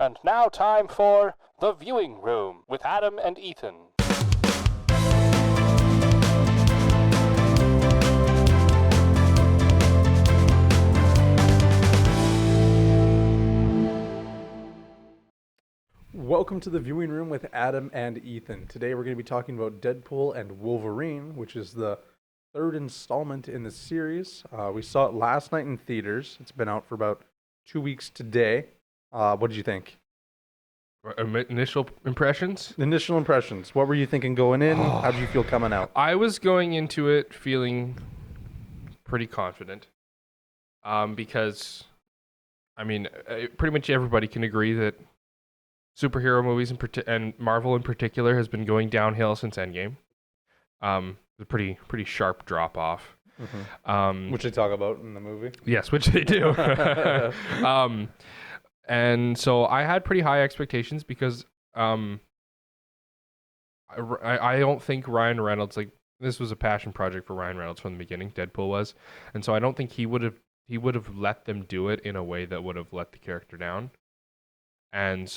And now time for The Viewing Room with Adam and Ethan. Welcome to The Viewing Room with Adam and Ethan. Today we're going to be talking about Deadpool and Wolverine, which is the third installment in the series. We saw it last night in theaters. It's been out for about 2 weeks today. What did you think? Initial impressions? Initial impressions. What were you thinking going in? How did you feel coming out? I was going into it feeling pretty confident because, pretty much everybody can agree that superhero movies and Marvel in particular has been going downhill since Endgame. A pretty sharp drop off. Mm-hmm. Which they talk about in the movie. Yes, which they do. And so I had pretty high expectations because I don't think Ryan Reynolds, this was a passion project for Ryan Reynolds from the beginning, Deadpool was. And so I don't think he would have let them do it in a way that would have let the character down. And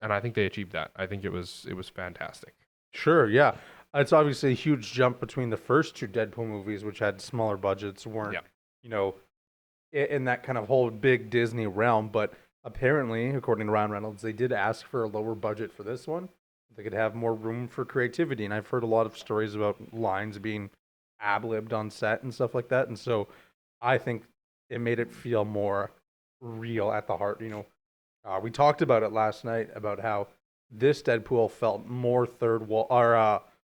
I think they achieved that. I think it was fantastic. Sure, yeah. It's obviously a huge jump between the first two Deadpool movies, which had smaller budgets, weren't, in that kind of whole big Disney realm. But apparently, according to Ryan Reynolds, they did ask for a lower budget for this one. They could have more room for creativity. And I've heard a lot of stories about lines being ad-libbed on set and stuff like that. And so I think it made it feel more real at the heart, We talked about it last night about how this Deadpool felt more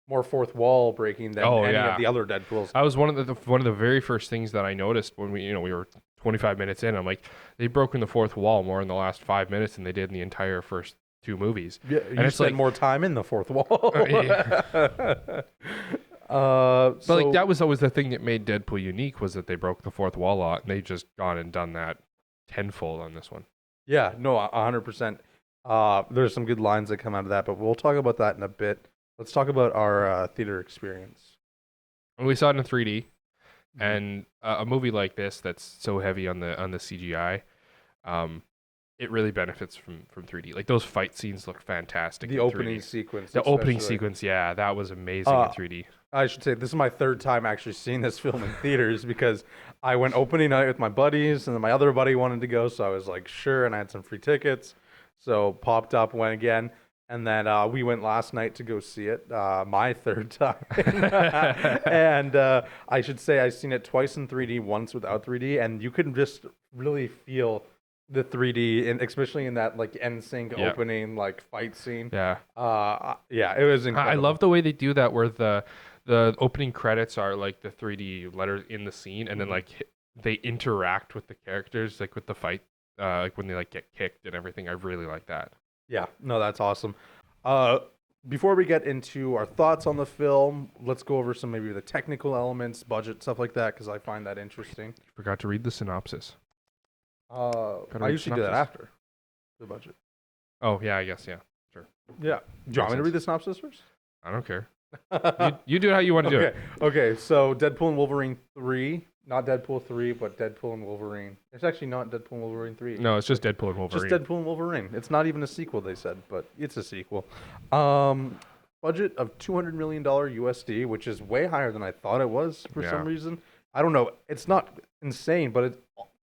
more fourth wall breaking than any of the other Deadpools. I was one of the very first things that I noticed when we were 25 minutes in. I'm like, they've broken the fourth wall more in the last 5 minutes than they did in the entire first two movies. Yeah, and you spend more time in the fourth wall. That was always the thing that made Deadpool unique, was that they broke the fourth wall a lot, and they just gone and done that tenfold on this one. Yeah, no, 100%. There's some good lines that come out of that, but we'll talk about that in a bit. Let's talk about our theater experience. We saw it in 3D, and a movie like this that's so heavy on the CGI, it really benefits from 3D. Like, those fight scenes look fantastic. The opening sequence. The opening sequence, yeah, that was amazing in 3D. I should say this is my third time actually seeing this film in theaters because I went opening night with my buddies, and then my other buddy wanted to go, so I was like, sure, and I had some free tickets, so popped up, went again. And then we went last night to go see it, my third time. And I should say I've seen it twice in 3D, once without 3D, and you can just really feel the 3D, and especially in that NSYNC opening fight scene. Yeah. It was incredible. I love the way they do that, where the opening credits are like the 3D letters in the scene, and then they interact with the characters, with the fight, when they get kicked and everything. I really like that. Yeah, no, that's awesome. Before we get into our thoughts on the film, let's go over some maybe the technical elements, budget, stuff like that, because I find that interesting. You forgot to read the synopsis. I usually do that after the budget. Oh, yeah, I guess, yeah, sure. Yeah. Do you want me to read the synopsis first? I don't care. you do it how you want to do it. Okay, so Deadpool and Wolverine 3. Not Deadpool 3, but Deadpool and Wolverine. It's actually not Deadpool and Wolverine 3. No, it's just Deadpool and Wolverine. Just Deadpool and Wolverine. It's not even a sequel, they said, but it's a sequel. Budget of $200 million USD, which is way higher than I thought it was for some reason. I don't know. It's not insane, but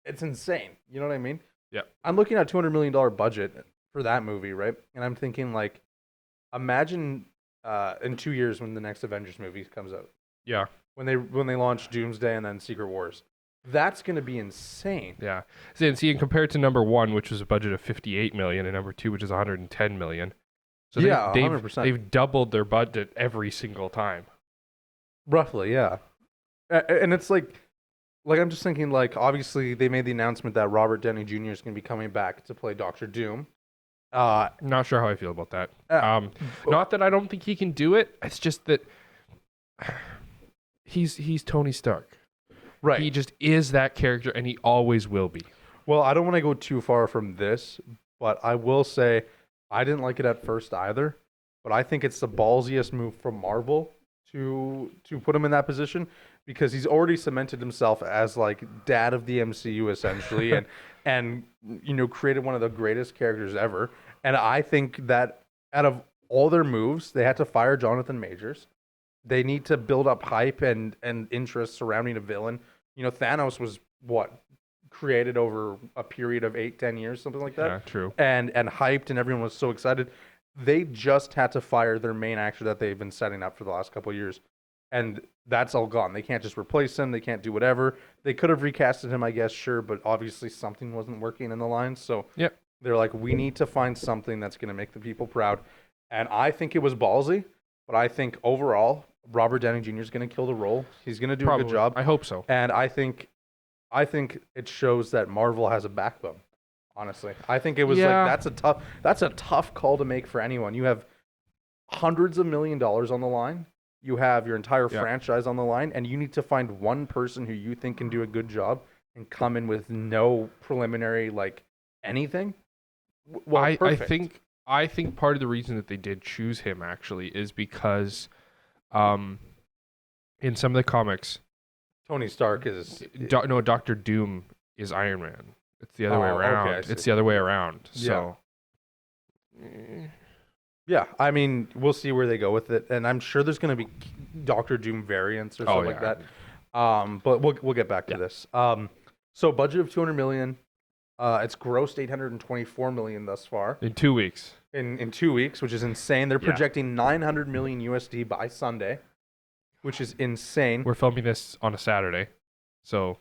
it's insane. You know what I mean? Yeah. I'm looking at $200 million budget for that movie, right? And I'm thinking, imagine in 2 years when the next Avengers movie comes out. Yeah. When they launch Doomsday and then Secret Wars. That's going to be insane. Yeah. See, and compared to number one, which was a budget of $58 million, and number two, which is $110 million. So 100%. They've doubled their budget every single time. Roughly, yeah. And it's I'm just thinking, obviously they made the announcement that Robert Downey Jr. is going to be coming back to play Dr. Doom. Not sure how I feel about that. Not that I don't think he can do it. It's just that he's Tony Stark. Right. He just is that character, and he always will be. Well, I don't want to go too far from this, but I will say I didn't like it at first either. But I think it's the ballsiest move from Marvel to put him in that position, because he's already cemented himself as like dad of the MCU essentially, and created one of the greatest characters ever. And I think that out of all their moves, they had to fire Jonathan Majors. They need to build up hype and interest surrounding a villain. Thanos was created over a period of 8-10 years, something like that. Yeah, true. And hyped, and everyone was so excited. They just had to fire their main actor that they've been setting up for the last couple of years, and that's all gone. They can't just replace him. They can't do whatever. They could have recasted him, I guess, sure, but obviously something wasn't working in the lines. So Yep. they're like, we need to find something that's going to make the people proud. And I think it was ballsy, but I think overall, Robert Downey Jr. is going to kill the role. He's going to do a good job. I hope so. And I think it shows that Marvel has a backbone. Honestly, I think it was that's a tough call to make for anyone. You have hundreds of $1 million on the line. You have your entire franchise on the line, and you need to find one person who you think can do a good job and come in with no preliminary anything. Well, I think part of the reason that they did choose him actually is because, in some of the comics, Tony Stark is Dr. Doom is Iron Man. It's the other way around. Okay, it's the other way around. So, yeah, I mean, we'll see where they go with it, and I'm sure there's going to be Doctor Doom variants or something like that. But we'll get back to this. So budget of $200 million. It's grossed $824 million thus far in 2 weeks. In 2 weeks, which is insane. They're projecting $900 million USD by Sunday, which is insane. We're filming this on a Saturday, so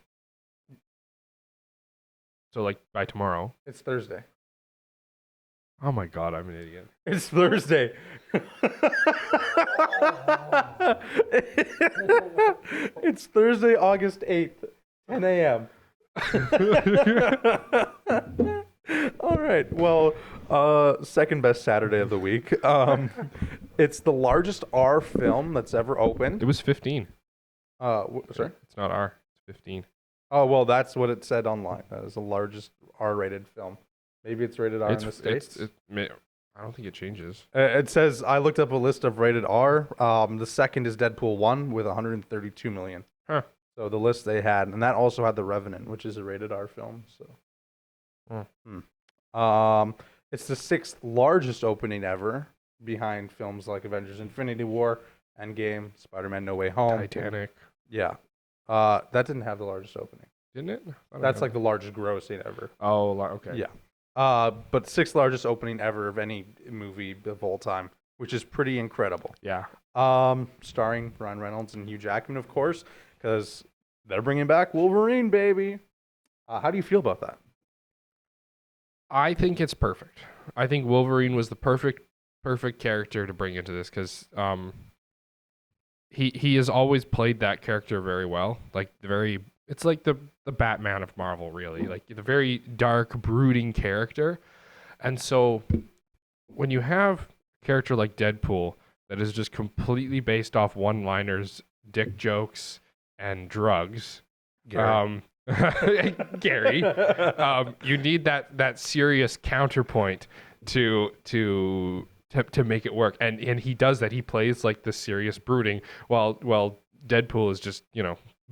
like by tomorrow. It's Thursday. Oh my God, I'm an idiot. It's Thursday. It's Thursday, August 8th, 10 a.m. All right. Well, second best Saturday of the week. It's the largest R film that's ever opened. It was 15. Sorry? It's not R. It's 15. Oh, well, that's what it said online. That is the largest R-rated film. Maybe it's rated R in the States. I don't think it changes. It says, I looked up a list of rated R. The second is Deadpool 1 with 132 million. Huh. So the list they had, and that also had The Revenant, which is a rated R film. So, it's the sixth largest opening ever, behind films like Avengers: Infinity War, Endgame, Spider-Man: No Way Home, Titanic. Yeah, that didn't have the largest opening. Didn't it? That's like the largest grossing ever. Oh, okay. Yeah. But sixth largest opening ever of any movie of all time, which is pretty incredible. Yeah. Starring Ryan Reynolds and Hugh Jackman, of course, because they're bringing back Wolverine, baby. How do you feel about that? I think it's perfect. I think Wolverine was the perfect character to bring into this because he has always played that character very well. It's like the Batman of Marvel, really. Like the very dark, brooding character. And so when you have a character like Deadpool that is just completely based off one-liners, dick jokes, and drugs, Gary, you need that serious counterpoint to make it work, and he does that. He plays like the serious brooding, while Deadpool is just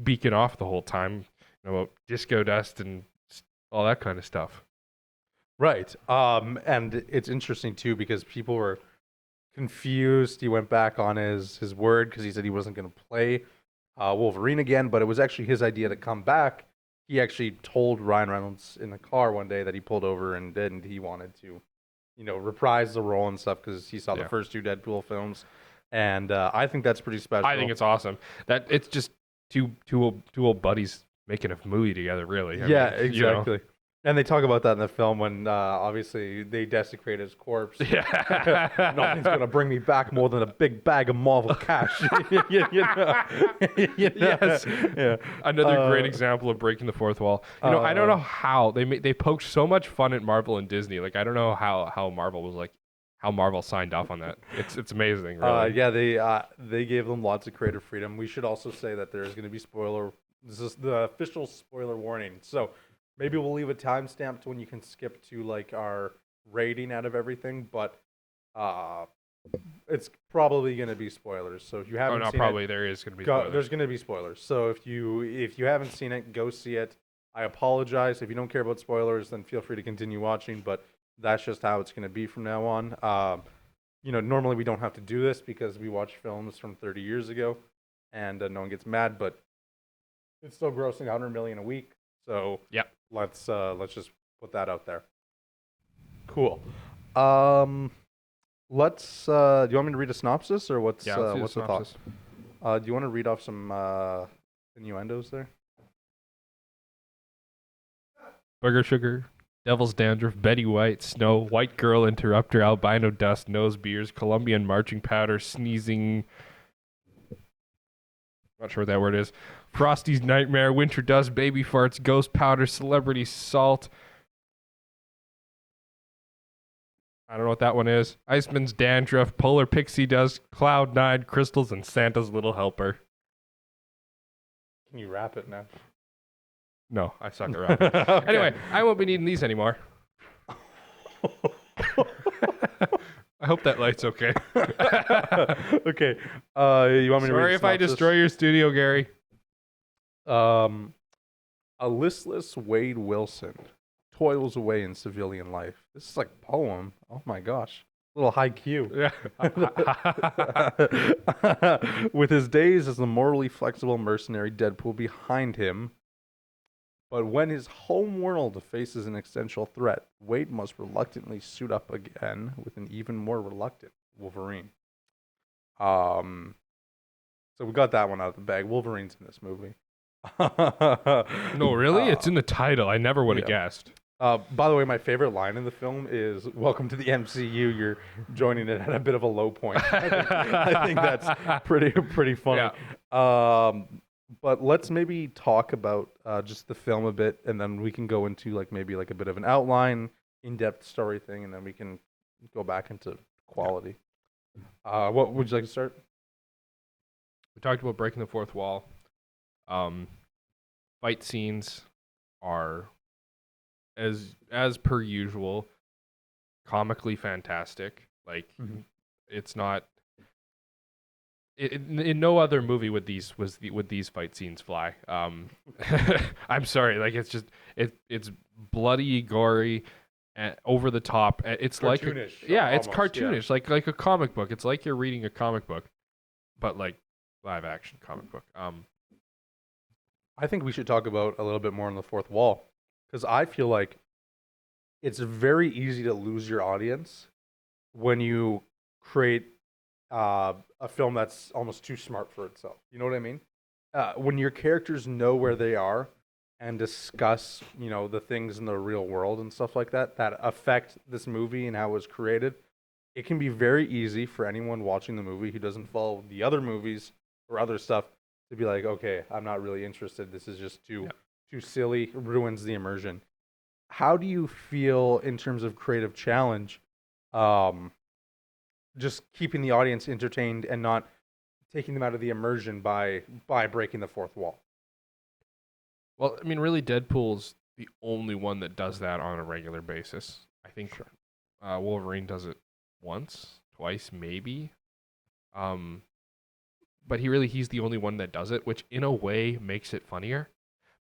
beaking off the whole time about disco dust and all that kind of stuff. Right. And it's interesting too because people were confused. He went back on his word because he said he wasn't going to play Wolverine again, but it was actually his idea to come back. He actually told Ryan Reynolds in the car one day that he pulled over and he wanted to, reprise the role and stuff because he saw the first two Deadpool films, and I think that's pretty special. I think it's awesome. That it's just two old buddies making a movie together, really. I mean, exactly. And they talk about that in the film when obviously they desecrate his corpse. Yeah. Nothing's going to bring me back more than a big bag of Marvel cash. Yes. Yeah. Another great example of breaking the fourth wall. I don't know how they poked so much fun at Marvel and Disney. Like I don't know how Marvel was like, how Marvel signed off on that. It's amazing. Really. They gave them lots of creative freedom. We should also say that there's going to be this is the official spoiler warning. So maybe we'll leave a timestamp to when you can skip to like our rating out of everything. But it's probably going to be spoilers. So if you Oh haven't no, seen probably it, there is going to be go, spoilers. there's going to be spoilers. So if you haven't seen it, go see it. I apologize if you don't care about spoilers. Then feel free to continue watching. But that's just how it's going to be from now on. Normally we don't have to do this because we watch films from 30 years ago, and no one gets mad. But it's still grossing 100 million a week. So Yeah. let's just put that out there. Cool. Let's. Do you want me to read a synopsis or what's Yeah, let's do what's the the thought? synopsis. Do you want to read off some innuendos there? Burger sugar, devil's dandruff, Betty White, snow, white girl interrupter, albino dust, nose beers, Colombian marching powder, sneezing. Not sure what that word is. Frosty's nightmare, winter dust, baby farts, ghost powder, celebrity salt. I don't know what that one is. Iceman's dandruff, polar pixie dust, cloud nine, crystals, and Santa's little helper. Can you wrap it now? No, I suck at rapping. Okay. Anyway, I won't be needing these anymore. I hope that light's okay. Okay. You want me to read Sorry the if I synopsis? destroy your studio, Gary. A listless Wade Wilson toils away in civilian life. This is like a poem. Oh my gosh. A little high Q. Yeah. With his days as the morally flexible mercenary Deadpool behind him. But when his home world faces an existential threat, Wade must reluctantly suit up again with an even more reluctant Wolverine. So we got that one out of the bag. Wolverine's in this movie. No, really? It's in the title. I never would have guessed. By the way, my favorite line in the film is "Welcome to the MCU." You're joining it at a bit of a low point. I think that's pretty funny. Yeah. But let's maybe talk about just the film a bit, and then we can go into maybe a bit of an outline, in-depth story thing, and then we can go back into quality. What would you like to start? We talked about breaking the fourth wall. Fight scenes are, as per usual, comically fantastic. Like, it's not. In no other movie would these fight scenes fly. I'm sorry, it's bloody, gory, and over the top. It's Cartoonish, it's almost, cartoonish, like a comic book. It's like you're reading a comic book, but like live action comic book. I think we should talk about a little bit more on the fourth wall, because I feel like it's very easy to lose your audience when you create a film that's almost too smart for itself. You know what I mean? When your characters know where they are and discuss, the things in the real world and stuff like that affect this movie and how it was created, it can be very easy for anyone watching the movie who doesn't follow the other movies or other stuff to be like, okay, I'm not really interested. This is just too silly, ruins the immersion. How do you feel in terms of creative challenge? Just keeping the audience entertained and not taking them out of the immersion by breaking the fourth wall. Well, I mean, really, Deadpool's the only one that does that on a regular basis. I think Wolverine does it once, twice, maybe. But he's the only one that does it, which in a way makes it funnier,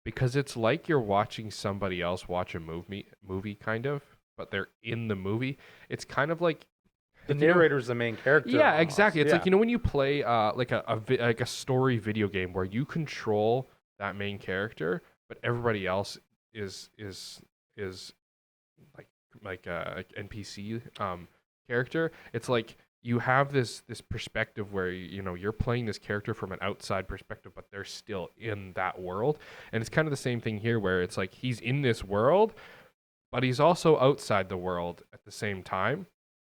because it's like you're watching somebody else watch a movie kind of, but they're in the movie. It's kind of like the narrator's the main character. Yeah, almost. exactly. It's like, when you play like a story video game where you control that main character, but everybody else is like NPC character. It's like you have this perspective where you're playing this character from an outside perspective, but they're still in that world. And it's kind of the same thing here, where it's like he's in this world, but he's also outside the world at the same time.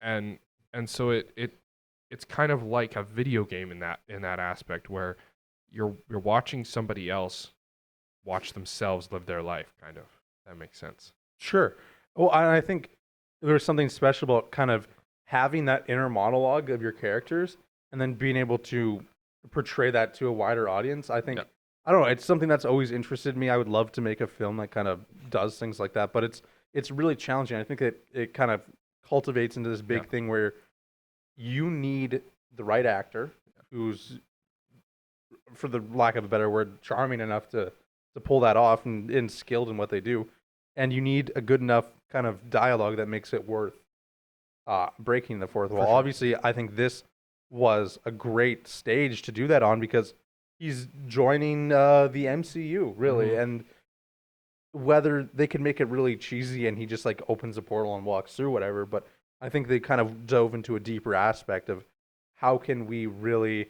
And so it's kind of like a video game in that aspect, where you're watching somebody else watch themselves live their life, kind of. That makes sense. Sure. Well, I think there's something special about kind of having that inner monologue of your characters and then being able to portray that to a wider audience. I think, I don't know, it's something that's always interested me. I would love to make a film that kind of does things like that, but it's really challenging. I think it kind of cultivates into this big thing where you need the right actor who's, for the lack of a better word, charming enough to pull that off and skilled in what they do. And you need a good enough kind of dialogue that makes it worth breaking the fourth wall. sure. Obviously, I think this was a great stage to do that on because he's joining the MCU, really. Mhm. And whether they can make it really cheesy and he just like opens a portal and walks through whatever, but I think they kind of dove into a deeper aspect of how can we really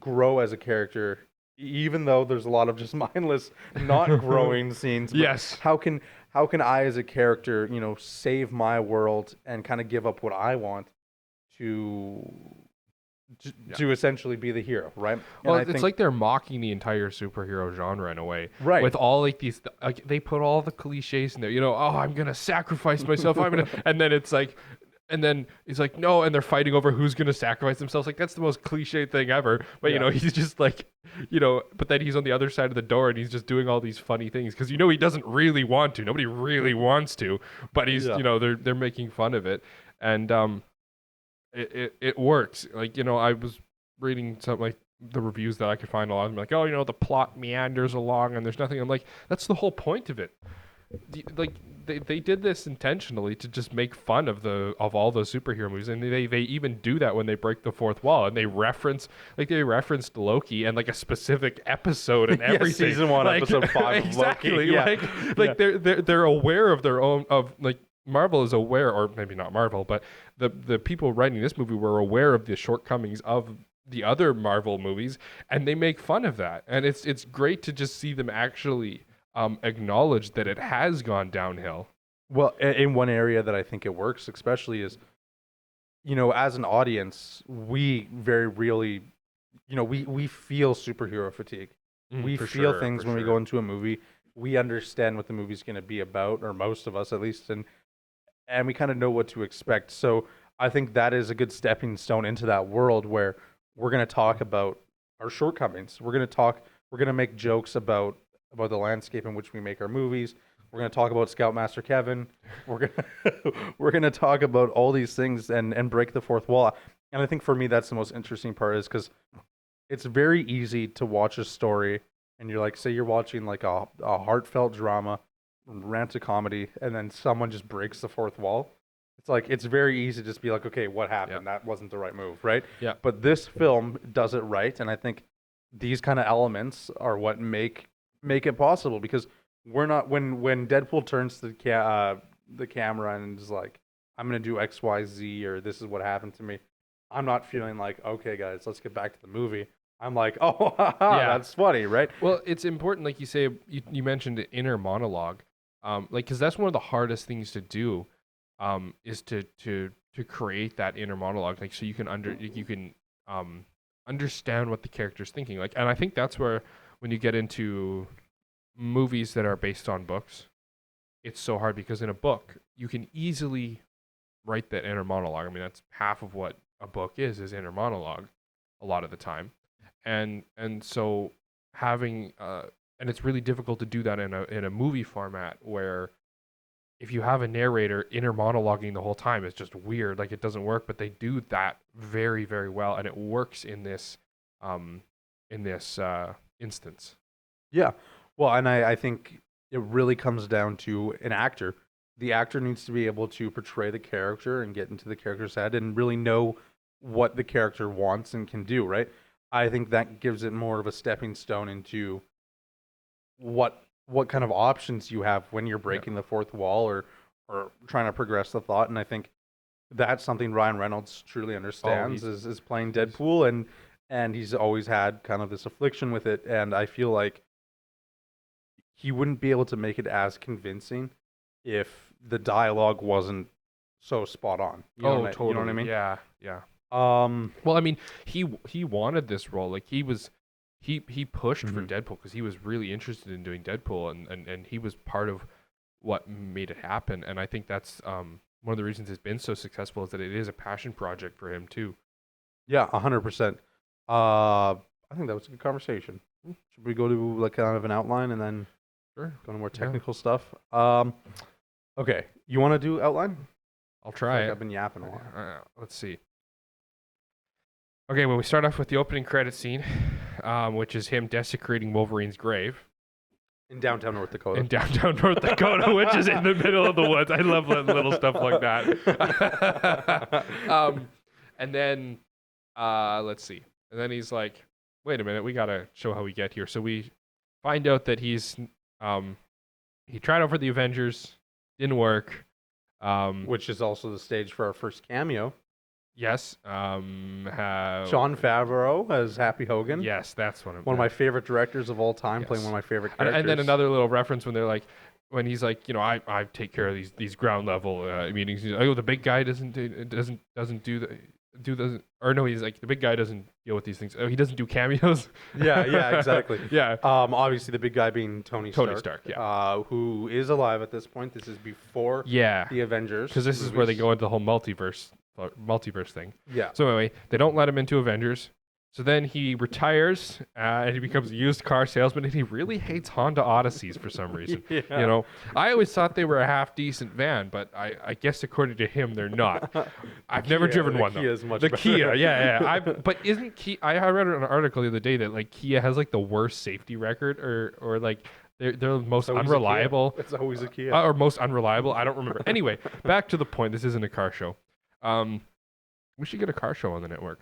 grow as a character, even though there's a lot of just mindless, not growing scenes. But Yes. how can I as a character, save my world and kind of give up what I want to to essentially be the hero, right? Well, And I it's like they're mocking the entire superhero genre in a way, Right. With all like these, like they put all the cliches in there. Oh, I'm gonna sacrifice myself. And then it's like, and then it's like no, and they're fighting over who's gonna sacrifice themselves. Like that's the most cliche thing ever. But Yeah. he's just like, but then he's on the other side of the door and he's just doing all these funny things because he doesn't really want to. Nobody really wants to, but he's Yeah. they're making fun of it, and it works. Like I was reading some like the reviews that I could find a lot of them like, oh, the plot meanders along and there's nothing. I'm like, that's the whole point of it. They did this intentionally to just make fun of all those superhero movies, and they even do that when they break the fourth wall and they referenced Loki and like a specific episode and Yeah, everything. season 1, Like, episode 5 of exactly. Loki. Yeah. Like they're aware of their own Marvel is aware, or maybe not Marvel, but the people writing this movie were aware of the shortcomings of the other Marvel movies, and they make fun of that. And it's great to just see them actually acknowledge that it has gone downhill. Well, in one area that I think it works, especially is, as an audience, we very really, we feel superhero fatigue. We For feel sure, things for when we sure. go into a movie. We understand what the movie's going to be about, or most of us at least, and we kind of know what to expect. So I think that is a good stepping stone into that world where we're going to talk about our shortcomings. We're going to make jokes about the landscape in which we make our movies. We're going to talk about Scoutmaster Kevin. We're going to talk about all these things and break the fourth wall. And I think for me that's the most interesting part is cuz it's very easy to watch a story and you're like, say you're watching like a heartfelt drama, romantic comedy, and then someone just breaks the fourth wall. It's like it's very easy to just be like, okay, what happened? That wasn't the right move, right? Yeah. But this film does it right, and I think these kind of elements are what make it possible because we're not when Deadpool turns to the camera and is like, I'm gonna do X, Y, Z, or this is what happened to me. I'm not feeling like, okay, guys, let's get back to the movie. I'm like, oh, Yeah. that's funny, right? Well, it's important, like you say, you mentioned the inner monologue, because that's one of the hardest things to do, is to create that inner monologue, like so you can understand what the character's thinking, like, and I think that's where when you get into movies that are based on books, it's so hard because in a book you can easily write that inner monologue. I mean, that's half of what a book is inner monologue, a lot of the time. And so having and it's really difficult to do that in a movie format where if you have a narrator inner monologuing the whole time, it's just weird, like it doesn't work. But they do that very, very well, and it works in this instance. Yeah. Well, and I think it really comes down to an actor. The actor needs to be able to portray the character and get into the character's head and really know what the character wants and can do, right? I think that gives it more of a stepping stone into what kind of options you have when you're breaking the fourth wall or trying to progress the thought. And I think that's something Ryan Reynolds truly understands is playing Deadpool, and he's always had kind of this affliction with it. And I feel like he wouldn't be able to make it as convincing if the dialogue wasn't so spot on. Totally. You know what I mean? Yeah. Well, I mean, he wanted this role. Like he pushed for Deadpool because he was really interested in doing Deadpool, and he was part of what made it happen. And I think that's one of the reasons it's been so successful is that it is a passion project for him too. Yeah, 100%. I think that was a good conversation. Should we go to like kind of an outline and then Sure. go to more technical stuff? Okay, you want to do outline? I'll try Like it. I've been yapping a lot. Let's see. Okay, well, we start off with the opening credit scene, which is him desecrating wolverine's grave In downtown North Dakota. in downtown North Dakota, which is in the middle of the woods. I love little stuff like that. And then let's see. And then he's like, wait a minute, we got to show how we get here. So we find out that he tried out for the Avengers, didn't work. Which is also the stage for our first cameo. Yes. Sean Favreau as Happy Hogan. Yes, that's one of my favorite directors of all time, playing Yes. one of my favorite characters. And then another little reference when they're like, when he's like, I take care of these ground level meetings. He's like, oh, the big guy doesn't do he's like, the big guy doesn't deal with these things. Oh, he doesn't do cameos. Yeah, exactly. Yeah. Obviously the big guy being Tony Stark. Yeah. Who is alive at this point. This is before the Avengers. Because this is where they go into the whole multiverse thing. Yeah. So anyway, they don't let him into Avengers. So then he retires and he becomes a used car salesman, and he really hates Honda Odysseys for some reason. Yeah. I always thought they were a half decent van, but I guess according to him, they're not. I've never driven one though. Kia is much the better. Kia, yeah. But isn't Kia? I read an article the other day that like Kia has like the worst safety record, or like they're the most unreliable. It's always a Kia. Or most unreliable. I don't remember. Anyway, back to the point. This isn't a car show. We should get a car show on the network.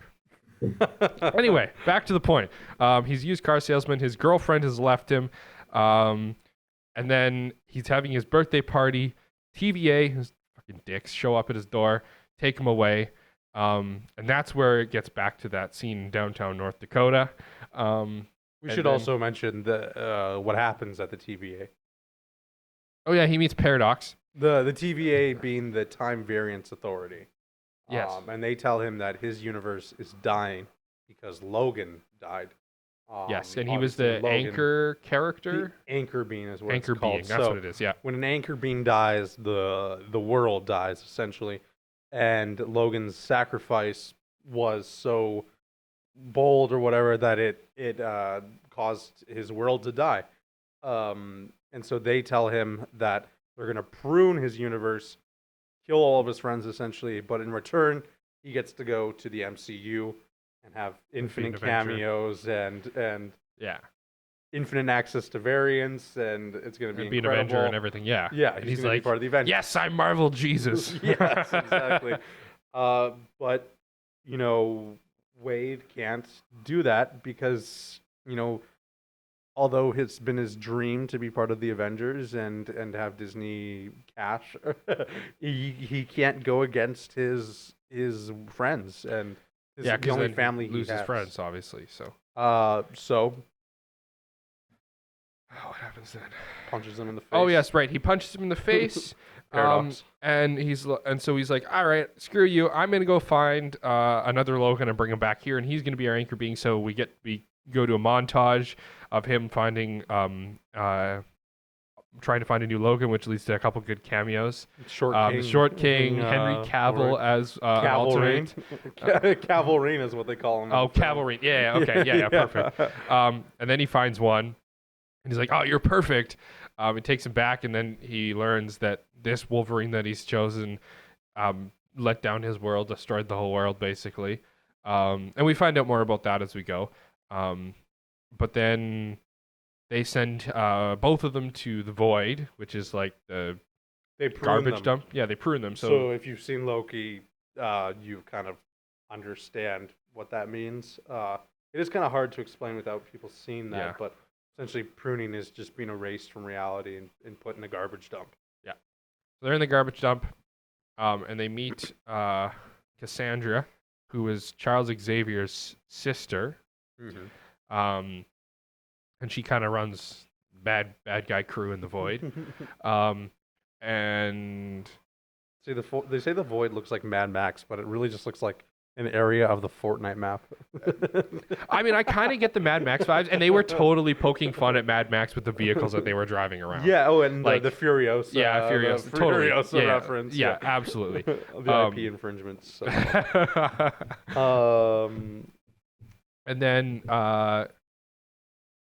Anyway, back to the point. He's a used car salesman. His girlfriend has left him. And then he's having his birthday party. TVA, his fucking dicks, show up at his door, take him away. And that's where it gets back to that scene in downtown North Dakota. We should also mention what happens at the TVA. Oh, yeah, he meets Paradox. The TVA being the Time Variance Authority. Yes. And they tell him that his universe is dying because Logan died. Yes, and he was the anchor character. The anchor being is what anchor it's called. being, that's what it is, yeah. When an anchor being dies, the world dies, essentially. And Logan's sacrifice was so bold or whatever that it caused his world to die. And so they tell him that they're going to prune his universe, kill all of his friends essentially, but in return, he gets to go to the MCU and have infinite cameos and infinite access to variants, and it's going to be be an Avenger and everything. Yeah, and he's like part of the Avengers. Yes, I'm Marvel Jesus. Yes, exactly. But Wade can't do that because although it's been his dream to be part of the Avengers and have Disney cash, he can't go against his friends and the only family he loses has. friends, obviously. So what happens then? Punches him in the face. Oh yes, right. He punches him in the face. And so he's like, all right, screw you. I'm gonna go find another Logan and bring him back here, and he's gonna be our anchor being. So we go to a montage of him finding trying to find a new Logan, which leads to a couple good cameos. Short King, Henry Cavill as alternate. Cavalrine is what they call him. Oh, Cavalrine. Yeah, okay. Yeah, perfect. And then he finds one, and he's like, oh, you're perfect. It takes him back, and then he learns that this Wolverine that he's chosen let down his world, destroyed the whole world, basically. And we find out more about that as we go. But then they send both of them to the Void, which is like the garbage dump. Yeah, they prune them. So if you've seen Loki, you kind of understand what that means. It is kind of hard to explain without people seeing that, but essentially pruning is just being erased from reality and put in a garbage dump. Yeah. So they're in the garbage dump, and they meet Cassandra, who is Charles Xavier's sister. Mm-hmm. And she kind of runs bad guy crew in the Void. And they say the Void looks like Mad Max, but it really just looks like an area of the Fortnite map. I mean, I kind of get the Mad Max vibes, and they were totally poking fun at Mad Max with the vehicles that they were driving around. Yeah, and like, the Furiosa. Yeah, Furiosa. Totally. Furiosa reference. Yeah, absolutely. The IP infringements. So. And then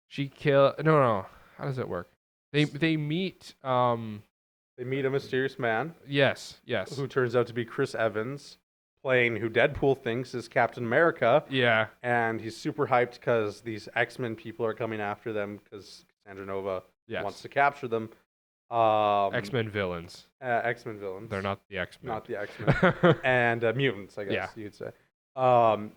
she kill. No. How does it work? They meet. They meet a mysterious man. Yes. Who turns out to be Chris Evans, playing who Deadpool thinks is Captain America. Yeah. And he's super hyped because these X-Men people are coming after them because Cassandra Nova wants to capture them. X-Men villains. X-Men villains. They're not the X-Men. Not the X-Men. And mutants, I guess you'd say. And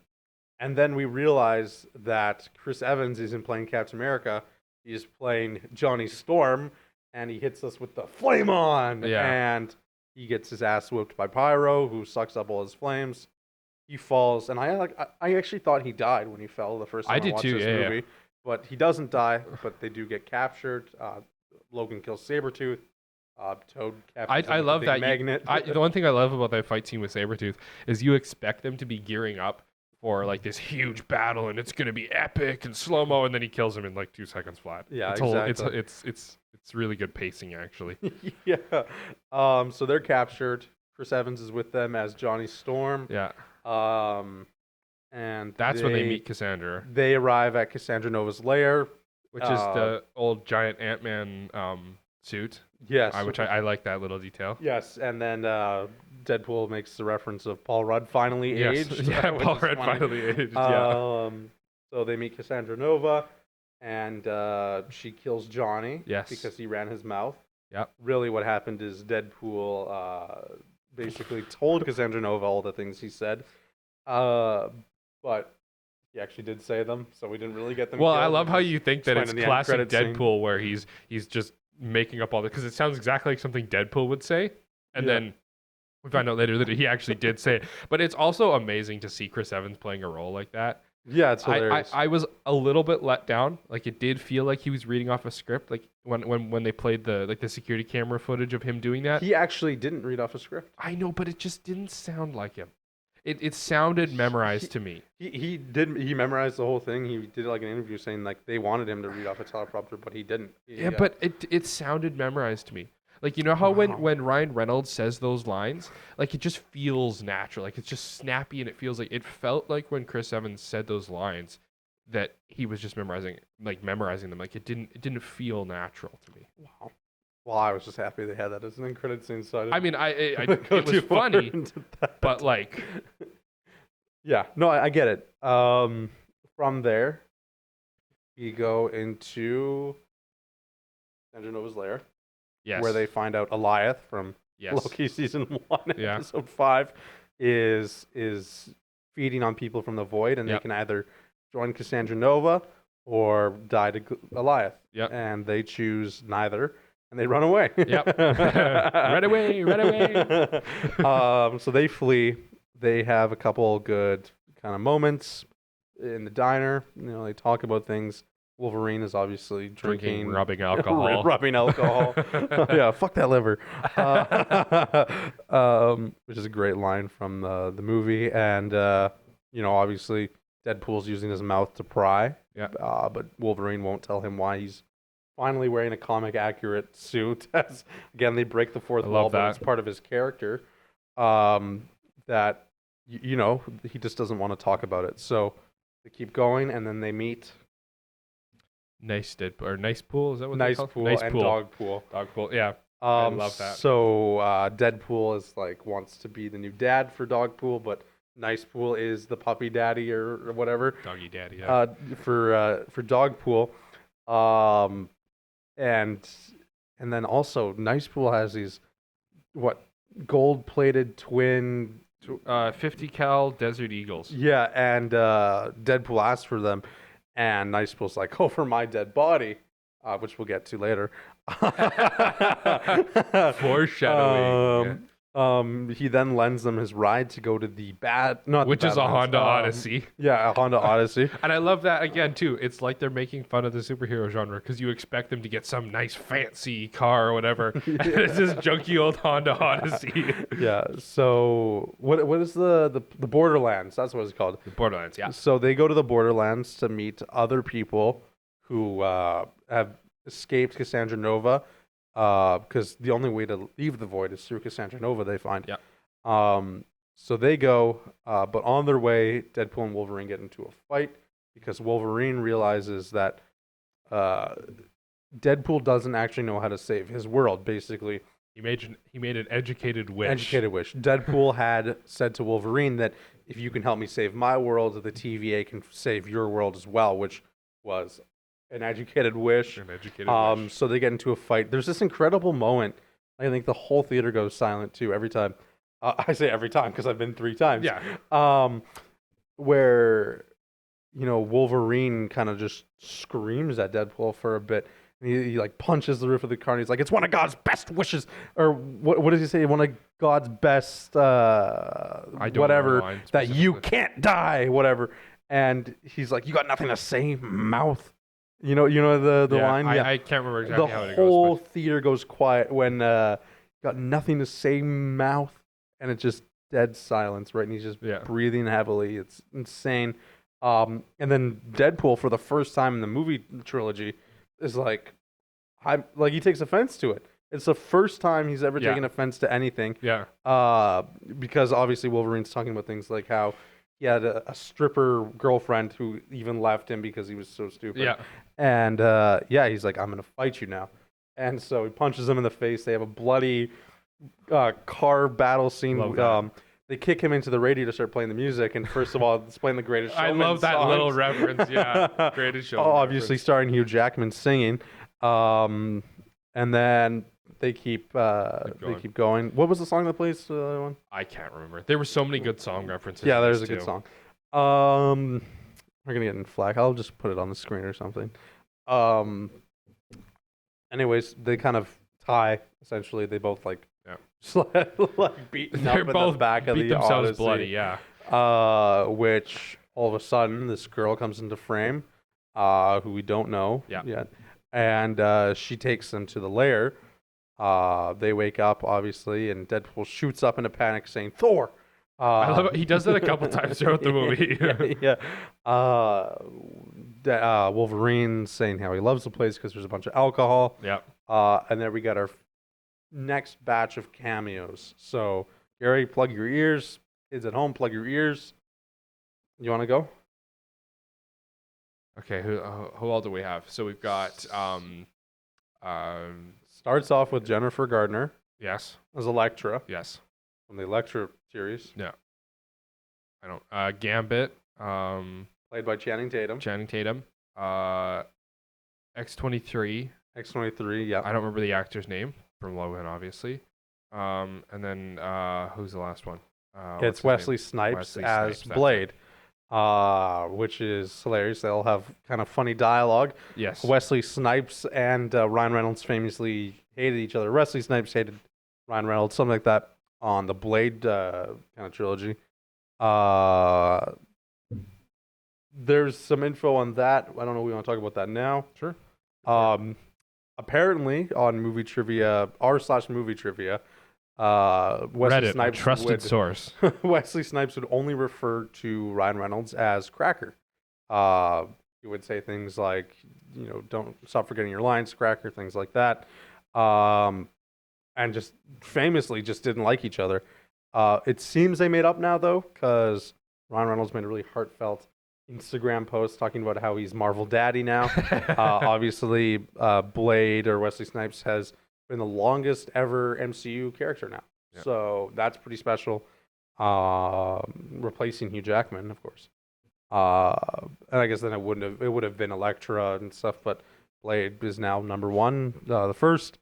then we realize that Chris Evans isn't playing Captain America. He's playing Johnny Storm, and he hits us with the flame on. Yeah. And he gets his ass whooped by Pyro, who sucks up all his flames. He falls, and I actually thought he died when he fell the first time I watched this movie. But he doesn't die, but they do get captured. Logan kills Sabretooth. Toad captures I love that magnet. The one thing I love about that fight scene with Sabretooth is you expect them to be gearing up for like this huge battle, and it's gonna be epic and slow mo, and then he kills him in like 2 seconds flat. Yeah, exactly. It's really good pacing actually. Yeah. So they're captured. Chris Evans is with them as Johnny Storm. Yeah. And that's when they meet Cassandra. They arrive at Cassandra Nova's lair, which is the old giant Ant-Man suit. Yes. Which I like that little detail. Yes, and then Deadpool makes the reference of Paul Rudd finally aged. Yeah, Paul Rudd finally aged. So they meet Cassandra Nova, and she kills Johnny. Yes. Because he ran his mouth. Yep. Really, what happened is Deadpool basically told Cassandra Nova all the things he said, but he actually did say them, so we didn't really get them. Well, I love how you think that it's classic Deadpool, scene where he's just making up all that, because it sounds exactly like something Deadpool would say, and then we find out later that he actually did say it. But it's also amazing to see Chris Evans playing a role like that. Yeah, it's hilarious. I was a little bit let down. Like, it did feel like he was reading off a script. Like when they played the security camera footage of him doing that. He actually didn't read off a script. I know, but it just didn't sound like him. It sounded memorized to me. He memorized the whole thing. He did like an interview saying like they wanted him to read off a teleprompter, but he didn't. But it sounded memorized to me. Like, you know how when Ryan Reynolds says those lines, like, it just feels natural. Like, it's just snappy, and it felt like when Chris Evans said those lines that he was just memorizing them. Like, it didn't feel natural to me. Wow. Well, I was just happy they had that as an end credit scene. So I mean, it was funny, but like, yeah, no, I get it. From there, we go into Cassandra Nova's lair. Yes. Where they find out Eliath from Loki season 1, episode 5, is feeding on people from the void, and they can either join Cassandra Nova or die to Eliath. Yep. And they choose neither, and they run away. Yep. Run away. So they flee. They have a couple good kind of moments in the diner. You know, they talk about things. Wolverine is obviously drinking, rubbing alcohol. Yeah, fuck that liver. Which is a great line from the movie. And, obviously Deadpool's using his mouth to pry. Yeah. But Wolverine won't tell him why he's finally wearing a comic-accurate suit. As, again, they break the fourth wall, but it's part of his character. That, he just doesn't want to talk about it. So they keep going, and then they meet... Nice Pool, is that what Nice they call Pool and Dogpool. Dogpool, yeah. I love that. So Deadpool is wants to be the new dad for Dogpool, but Nice Pool is the puppy daddy or whatever. Doggy daddy, yeah. For Dogpool. And then also Nice Pool has these gold-plated twin 50 cal Desert Eagles. Yeah, and Deadpool asks for them. And Nice Pool's like, for my dead body, which we'll get to later. Foreshadowing. He then lends them his ride to go to the which is a Honda Odyssey. Yeah, a Honda Odyssey. And I love that, again, too. It's like they're making fun of the superhero genre because you expect them to get some nice fancy car or whatever. And it's this junky old Honda Odyssey. Yeah, so what is the Borderlands? That's what it's called. The Borderlands, yeah. So they go to the Borderlands to meet other people who have escaped Cassandra Nova. Because the only way to leave the void is through Cassandra Nova, they find. Yeah. So they go, but on their way, Deadpool and Wolverine get into a fight because Wolverine realizes that Deadpool doesn't actually know how to save his world. Basically, He made an educated wish. Educated wish. Deadpool had said to Wolverine that if you can help me save my world, the TVA can save your world as well, which was an educated wish. An educated wish. So they get into a fight. There's this incredible moment. I think the whole theater goes silent too every time. I say every time because I've been 3 times. Yeah. Where, Wolverine kind of just screams at Deadpool for a bit. And he like punches the roof of the car and he's like, it's one of God's best wishes. Or what does he say? One of God's best whatever, that you can't die, whatever. And he's like, you got nothing to say, mouth. You know the line? I can't remember exactly how it goes. The whole theater goes quiet when got nothing to say, mouth. And it's just dead silence, right? And he's just breathing heavily. It's insane. And then Deadpool, for the first time in the movie trilogy, is like, he takes offense to it. It's the first time he's ever taken offense to anything. Yeah. Because obviously Wolverine's talking about things like how he had a stripper girlfriend who even left him because he was so stupid. Yeah. And he's like, I'm gonna fight you now. And so he punches him in the face. They have a bloody car battle scene. They kick him into the radio to start playing the music, and first of all, it's playing the Greatest Showman. I love that songs. Little reference, yeah. Greatest Showman. Obviously starring Hugh Jackman singing. And then they keep going. What was the song that plays the other one? I can't remember. There were so many good song references. Yeah, there's a good song. We're gonna get in flack. I'll just put it on the screen or something. Anyways, they kind of tie. Essentially, they both beaten up in the back of the themselves Odyssey. bloody. Yeah. Which all of a sudden this girl comes into frame, who we don't know yet, and she takes them to the lair. They wake up obviously, and Deadpool shoots up in a panic, saying "Thor." I love it. He does that a couple times throughout the movie. Wolverine saying how he loves the place because there's a bunch of alcohol. Yeah. And then we got our next batch of cameos. So, Gary, plug your ears. Kids at home, plug your ears. You want to go? Okay, who all do we have? So we've got starts off with Jennifer Gardner. Yes. As Elektra. Yes. From the Elektra series. Yeah. I don't Gambit. Played by Channing Tatum. X-23. X-23, yeah. I don't remember the actor's name from Logan, obviously. And then who's the last one? It's Wesley Snipes as Blade, which is hilarious. They'll have kind of funny dialogue. Yes. Wesley Snipes and Ryan Reynolds famously hated each other. Wesley Snipes hated Ryan Reynolds, something like that, on the Blade kind of trilogy. There's some info on that. I don't know if we want to talk about that now. Sure. Apparently, on movie trivia, r/movie trivia, Wesley Reddit, Snipes trusted source. Wesley Snipes would only refer to Ryan Reynolds as Cracker. He would say things like, don't stop forgetting your lines, Cracker, things like that. And just famously just didn't like each other. It seems they made up now, though, because Ryan Reynolds made a really heartfelt Instagram post talking about how he's Marvel Daddy now. Obviously, Blade or Wesley Snipes has been the longest ever MCU character now. Yeah. So that's pretty special. Replacing Hugh Jackman, of course. And I guess then it would have been Elektra and stuff, but Blade is now number one, the first.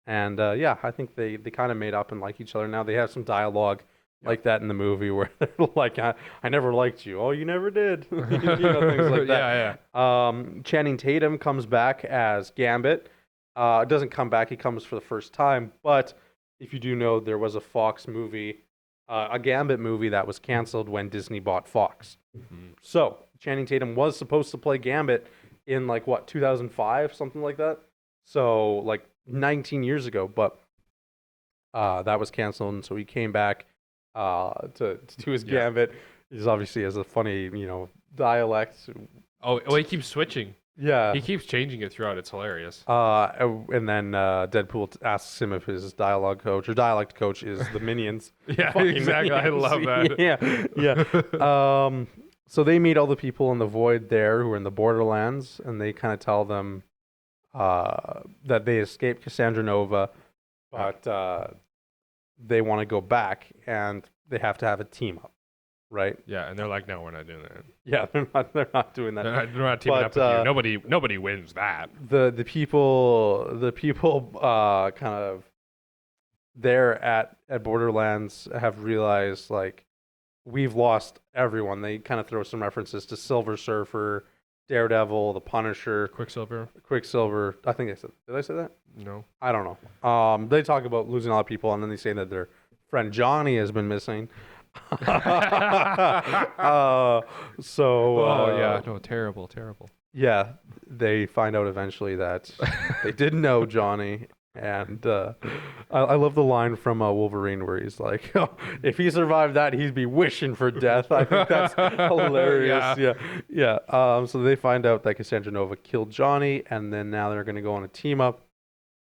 And I think they kind of made up and like each other now. They have some dialogue like that in the movie where they're like, I never liked you. Oh, you never did. Things like that. Yeah. Channing Tatum comes back as Gambit. Doesn't come back. He comes for the first time. But if you do know, there was a Fox movie, a Gambit movie that was canceled when Disney bought Fox. Mm-hmm. So Channing Tatum was supposed to play Gambit in 2005, something like that. So 19 years ago, but that was canceled, and so he came back to do his Gambit. He's obviously has a funny, dialect. Oh, he keeps switching. Yeah. He keeps changing it throughout. It's hilarious. And then Deadpool asks him if his dialogue coach or dialect coach is the Minions. Yeah, exactly. Minions. I love that. Yeah. So they meet all the people in the Void there who are in the Borderlands, and they kind of tell them that they escaped Cassandra Nova, but they want to go back and they have to have a team up, right? Yeah, and they're like, no, we're not doing that. Yeah, they're not doing that. They're not teaming up with you. Nobody wins that. The people kind of there at Borderlands have realized like we've lost everyone. They kind of throw some references to Silver Surfer, Daredevil, the Punisher, Quicksilver. I think I said. Did I say that? No. I don't know. They talk about losing a lot of people, and then they say that their friend Johnny has been missing. Yeah, no, terrible. Yeah, they find out eventually that they didn't know Johnny. And I love the line from Wolverine where he's like, oh, if he survived that, he'd be wishing for death. I think that's hilarious. Yeah. So they find out that Cassandra Nova killed Johnny, and then now they're going to go on a team up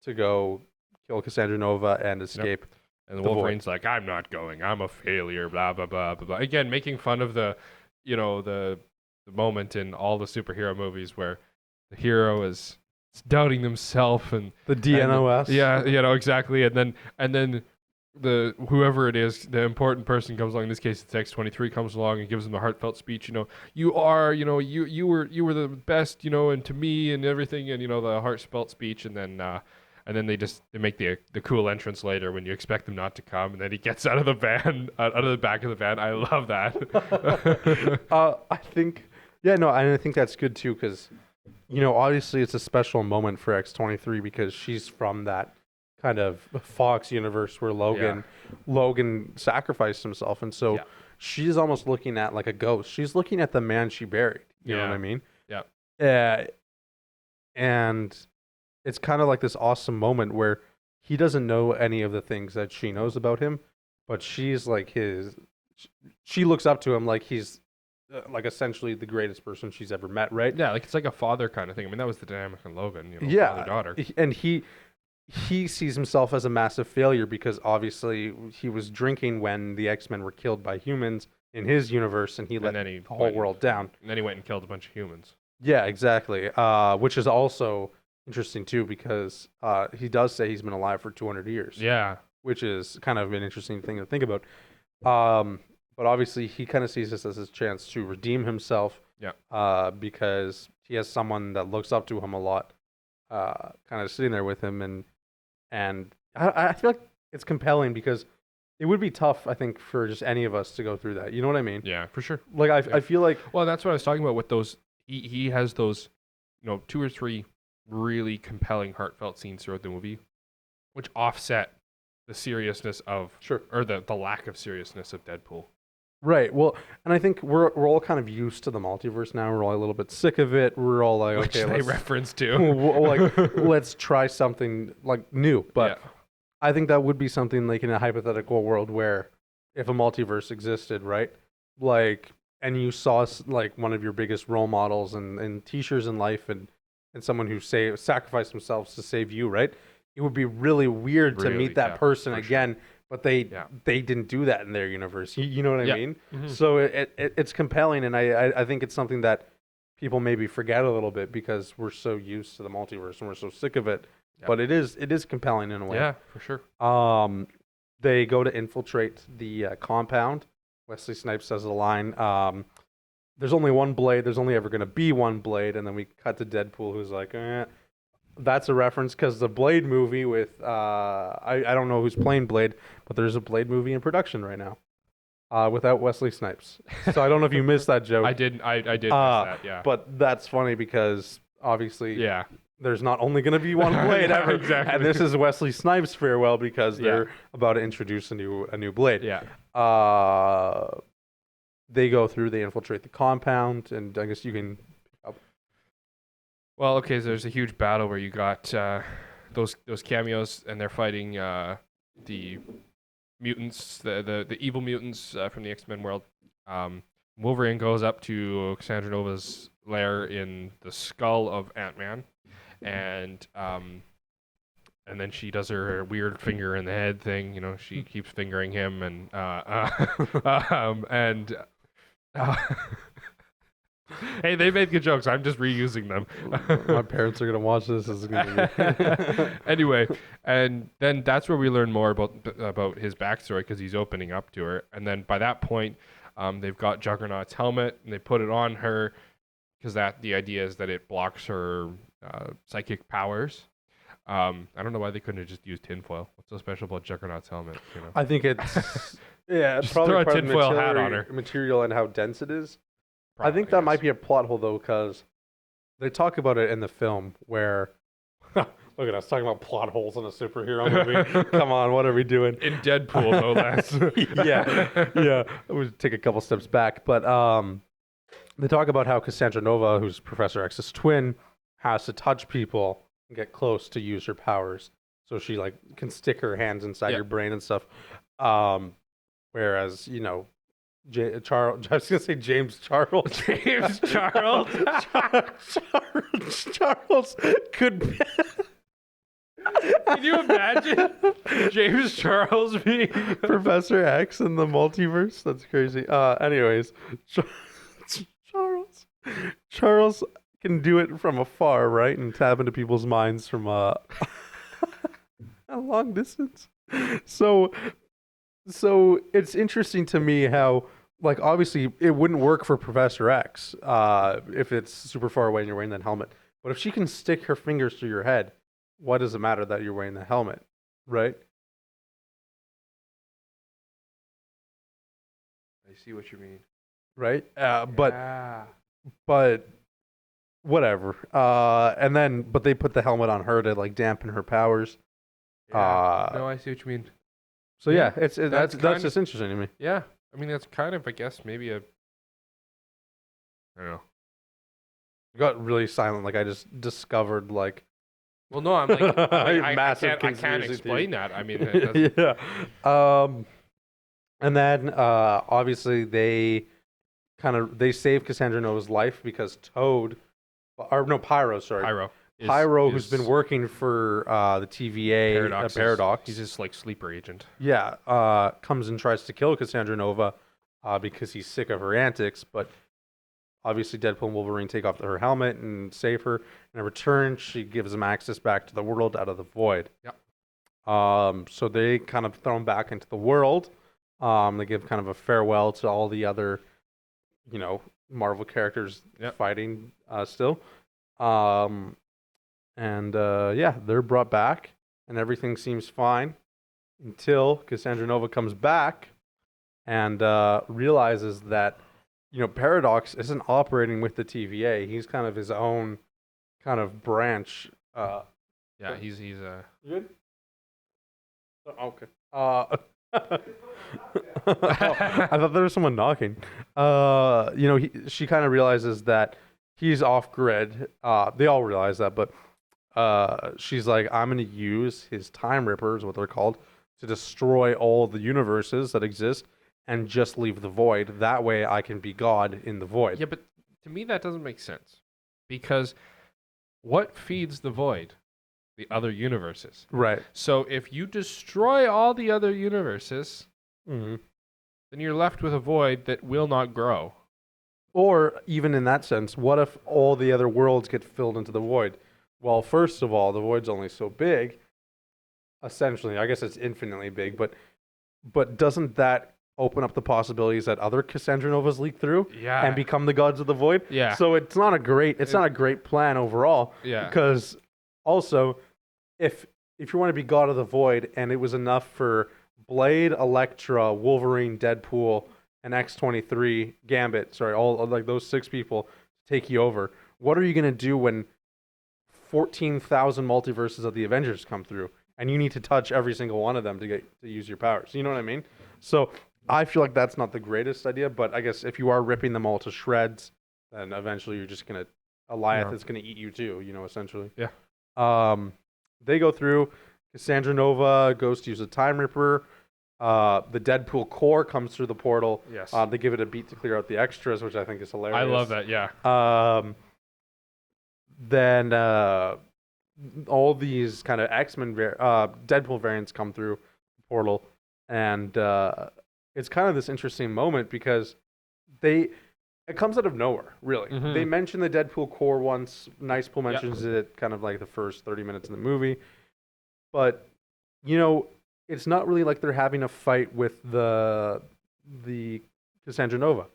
to go kill Cassandra Nova and escape. Yep. And the Wolverine's like, I'm not going. I'm a failure, blah, blah, blah, blah, blah. Again, making fun of the moment in all the superhero movies where the hero is doubting himself and the DNOS. Exactly. And then the whoever it is, the important person comes along. In this case, it's X-23 comes along and gives him a heartfelt speech. You are, you were the best, and to me and everything, and the heartfelt speech, and then they make the cool entrance later when you expect them not to come, and then he gets out of the van, out of the back of the van. I love that. I think that's good too because. Obviously it's a special moment for X-23 because she's from that kind of Fox universe where Logan sacrificed himself. And so she's almost looking at like a ghost. She's looking at the man she buried. You know what I mean? Yeah. And it's kind of like this awesome moment where he doesn't know any of the things that she knows about him, but she's like she looks up to him like he's like essentially the greatest person she's ever met, right? Yeah, like it's like a father kind of thing. I mean, that was the dynamic in Logan, father-daughter. And he sees himself as a massive failure because obviously he was drinking when the X-Men were killed by humans in his universe, and he let the whole world down. And then he went and killed a bunch of humans. Yeah, exactly. Which is also interesting too because he does say he's been alive for 200 years. Yeah. Which is kind of an interesting thing to think about. But obviously, he kind of sees this as his chance to redeem himself. Yeah. Because he has someone that looks up to him a lot, kind of sitting there with him, and I feel like it's compelling because it would be tough, I think, for just any of us to go through that. You know what I mean? Yeah, for sure. Like I feel like. Well, that's what I was talking about with those. He has those, 2 or 3 really compelling, heartfelt scenes throughout the movie, which offset the seriousness of or the lack of seriousness of Deadpool. Right. Well, and I think we're all kind of used to the multiverse now. We're all a little bit sick of it. We're all like, okay, let's reference to let's try something like new. But I think that would be something like in a hypothetical world where if a multiverse existed, right? Like, and you saw like one of your biggest role models and teachers in life and someone who sacrificed themselves to save you, right? It would be really weird to meet that person again. Sure. But they didn't do that in their universe. You know what I mean? Mm-hmm. So it's compelling, and I think it's something that people maybe forget a little bit because we're so used to the multiverse and we're so sick of it. Yep. But it is compelling in a way. Yeah, for sure. They go to infiltrate the compound. Wesley Snipes says the line, there's only one blade. There's only ever going to be one blade. And then we cut to Deadpool, who's like, That's a reference because the Blade movie with I don't know who's playing Blade, but there's a Blade movie in production right now without Wesley Snipes. So I don't know if you missed that joke. I did miss that. Yeah, but that's funny because obviously there's not only going to be one Blade ever, exactly. And this is Wesley Snipes' farewell because they're about to introduce a new Blade. Yeah. They go through, they infiltrate the compound, and I guess you can. Well, okay, so there's a huge battle where you got those cameos, and they're fighting the mutants, the evil mutants from the X-Men world. Wolverine goes up to Cassandra Nova's lair in the skull of Ant-Man, and then she does her weird finger in the head thing. She keeps fingering him, and Hey, they made good jokes. I'm just reusing them. My parents are gonna watch this. This is gonna be Anyway, and then that's where we learn more about his backstory because he's opening up to her. And then by that point, they've got Juggernaut's helmet and they put it on her because the idea is that it blocks her psychic powers. I don't know why they couldn't have just used tinfoil. What's so special about Juggernaut's helmet? You know, I think it's yeah, Just probably throw a part of the tinfoil hat on her. material and how dense it is. I Probably, think that might yes. be a plot hole though, because they talk about it in the film where. Look at us talking about plot holes in a superhero movie. Come on, what are we doing? In Deadpool, no less. yeah. We'll take a couple steps back, but they talk about how Cassandra Nova, who's Professor X's twin, has to touch people and get close to use her powers. So she like can stick her hands inside your brain and stuff. Whereas Charles, I was gonna say James Charles. James Charles. Charles could. Can you imagine James Charles being Professor X in the multiverse? That's crazy. Anyways, Charles can do it from afar, right, and tap into people's minds from a long distance. So it's interesting to me how, like, obviously it wouldn't work for Professor X if it's super far away and you're wearing that helmet. But if she can stick her fingers through your head, what does it matter that you're wearing the helmet, right? I see what you mean. Right? Yeah. But whatever. But they put the helmet on her to like dampen her powers. No, I see what you mean. So Yeah, that's that's just interesting to me. Yeah, I mean that's kind of, I guess, maybe I don't know. You got really silent. Like I just discovered like. Well, no, I'm like I Massive can't conspiracy explain theory. that. I mean, it doesn't, Yeah. And then obviously they save Cassandra Nova's life because Pyro, sorry. Pyro, who's been working for the TVA Paradox. He's just like sleeper agent. Yeah, comes and tries to kill Cassandra Nova because he's sick of her antics. But obviously, Deadpool and Wolverine take off her helmet and save her. And in return, she gives him access back to the world out of the void. Yep. So they kind of throw him back into the world. They give kind of a farewell to all the other, Marvel characters fighting still. They're brought back, and everything seems fine until Cassandra Nova comes back and realizes that, Paradox isn't operating with the TVA. He's kind of his own kind of branch. He's You good? Okay. I thought there was someone knocking. She kind of realizes that he's off grid. They all realize that, but she's like, I'm going to use his time rippers, what they're called, to destroy all the universes that exist and just leave the void. That way I can be God in the void. Yeah, but to me that doesn't make sense. Because what feeds the void? The other universes. Right. So if you destroy all the other universes, Mm-hmm. then you're left with a void that will not grow. Or even in that sense, what if all the other worlds get filled into the void? Well, first of all, the void's only so big. Essentially, I guess it's infinitely big, but doesn't that open up the possibilities that other Cassandra Novas leak through and become the gods of the void? Yeah. So it's not a great plan overall. Yeah. Because also, if you want to be god of the void and it was enough for Blade, Elektra, Wolverine, Deadpool, and X-23, Gambit, all like those 6 people to take you over, what are you going to do when 14,000 multiverses of the Avengers come through and you need to touch every single one of them to use your powers? You know what I mean? So I feel like that's not the greatest idea, but I guess if you are ripping them all to shreds, then eventually you're just going to, Goliath is going to eat you too, essentially. Yeah. They go through, Cassandra Nova goes to use a time ripper. The Deadpool core comes through the portal. Yes. They give it a beat to clear out the extras, which I think is hilarious. I love that, yeah. Then all these kind of X-Men, Deadpool variants come through the portal, and it's kind of this interesting moment because it comes out of nowhere, really. Mhm. They mention the Deadpool core once. Nicepool mentions it kind of like the first 30 minutes in the movie. But, it's not really like they're having a fight with the Cassandra Nova.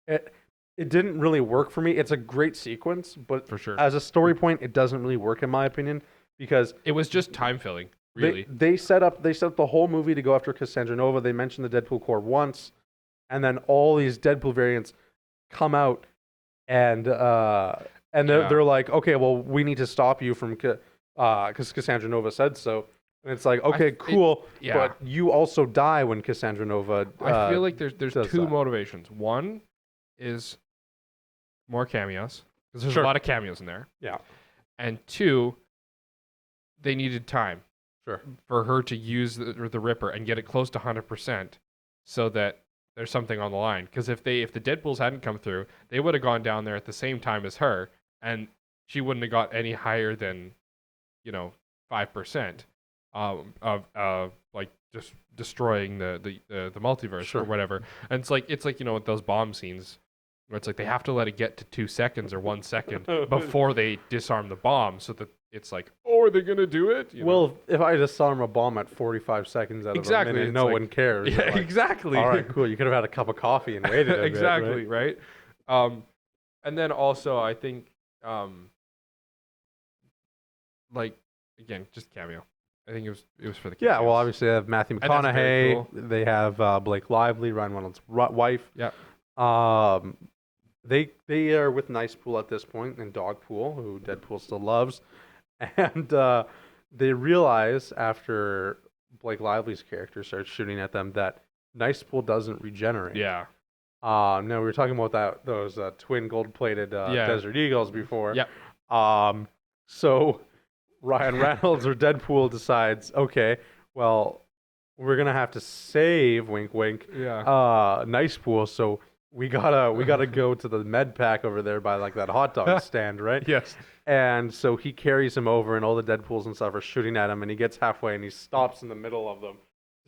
It didn't really work for me. It's a great sequence, but For sure. as a story point, it doesn't really work in my opinion because It was just time filling, really. they set up the whole movie to go after Cassandra Nova. They mentioned the Deadpool core once, and then all these Deadpool variants come out, and they're like, okay, well, we need to stop you from because Cassandra Nova said so. And it's like, okay, cool, but you also die when Cassandra Nova. I feel like there's two that. motivations. One is more cameos, because there's Sure. a lot of cameos in there. Yeah. And two, they needed time Sure. for her to use the Ripper and get it close to 100%, so that there's something on the line. Because if the Deadpools hadn't come through, they would have gone down there at the same time as her, and she wouldn't have got any higher than 5%. Of like just destroying the multiverse Sure. or whatever. And it's like with those bomb scenes where it's like they have to let it get to 2 seconds or 1 second before they disarm the bomb, so that it's like, oh, are they gonna do it? Well, if I disarm a bomb at 45 seconds out of a minute, no one cares. Yeah, Like, exactly. all right, cool. You could have had a cup of coffee and waited a bit, exactly, right? right? And then also I think like again, just cameo. I think it was for the cameos. Yeah, well, obviously they have Matthew And that's very McConaughey. cool. They have Blake Lively, Ryan Reynolds' wife. Yeah. They are with Nicepool at this point, and Dogpool, who Deadpool still loves, and they realize after Blake Lively's character starts shooting at them that Nicepool doesn't regenerate. Yeah. No, we were talking about those twin gold-plated Desert Eagles before. Yeah. So Ryan Reynolds or Deadpool decides, okay, well, we're gonna have to save, wink, wink, Yeah. Nicepool. So we gotta go to the med pack over there by like that hot dog stand, right? Yes. And so he carries him over, and all the Deadpools and stuff are shooting at him, and he gets halfway, and he stops in the middle of them,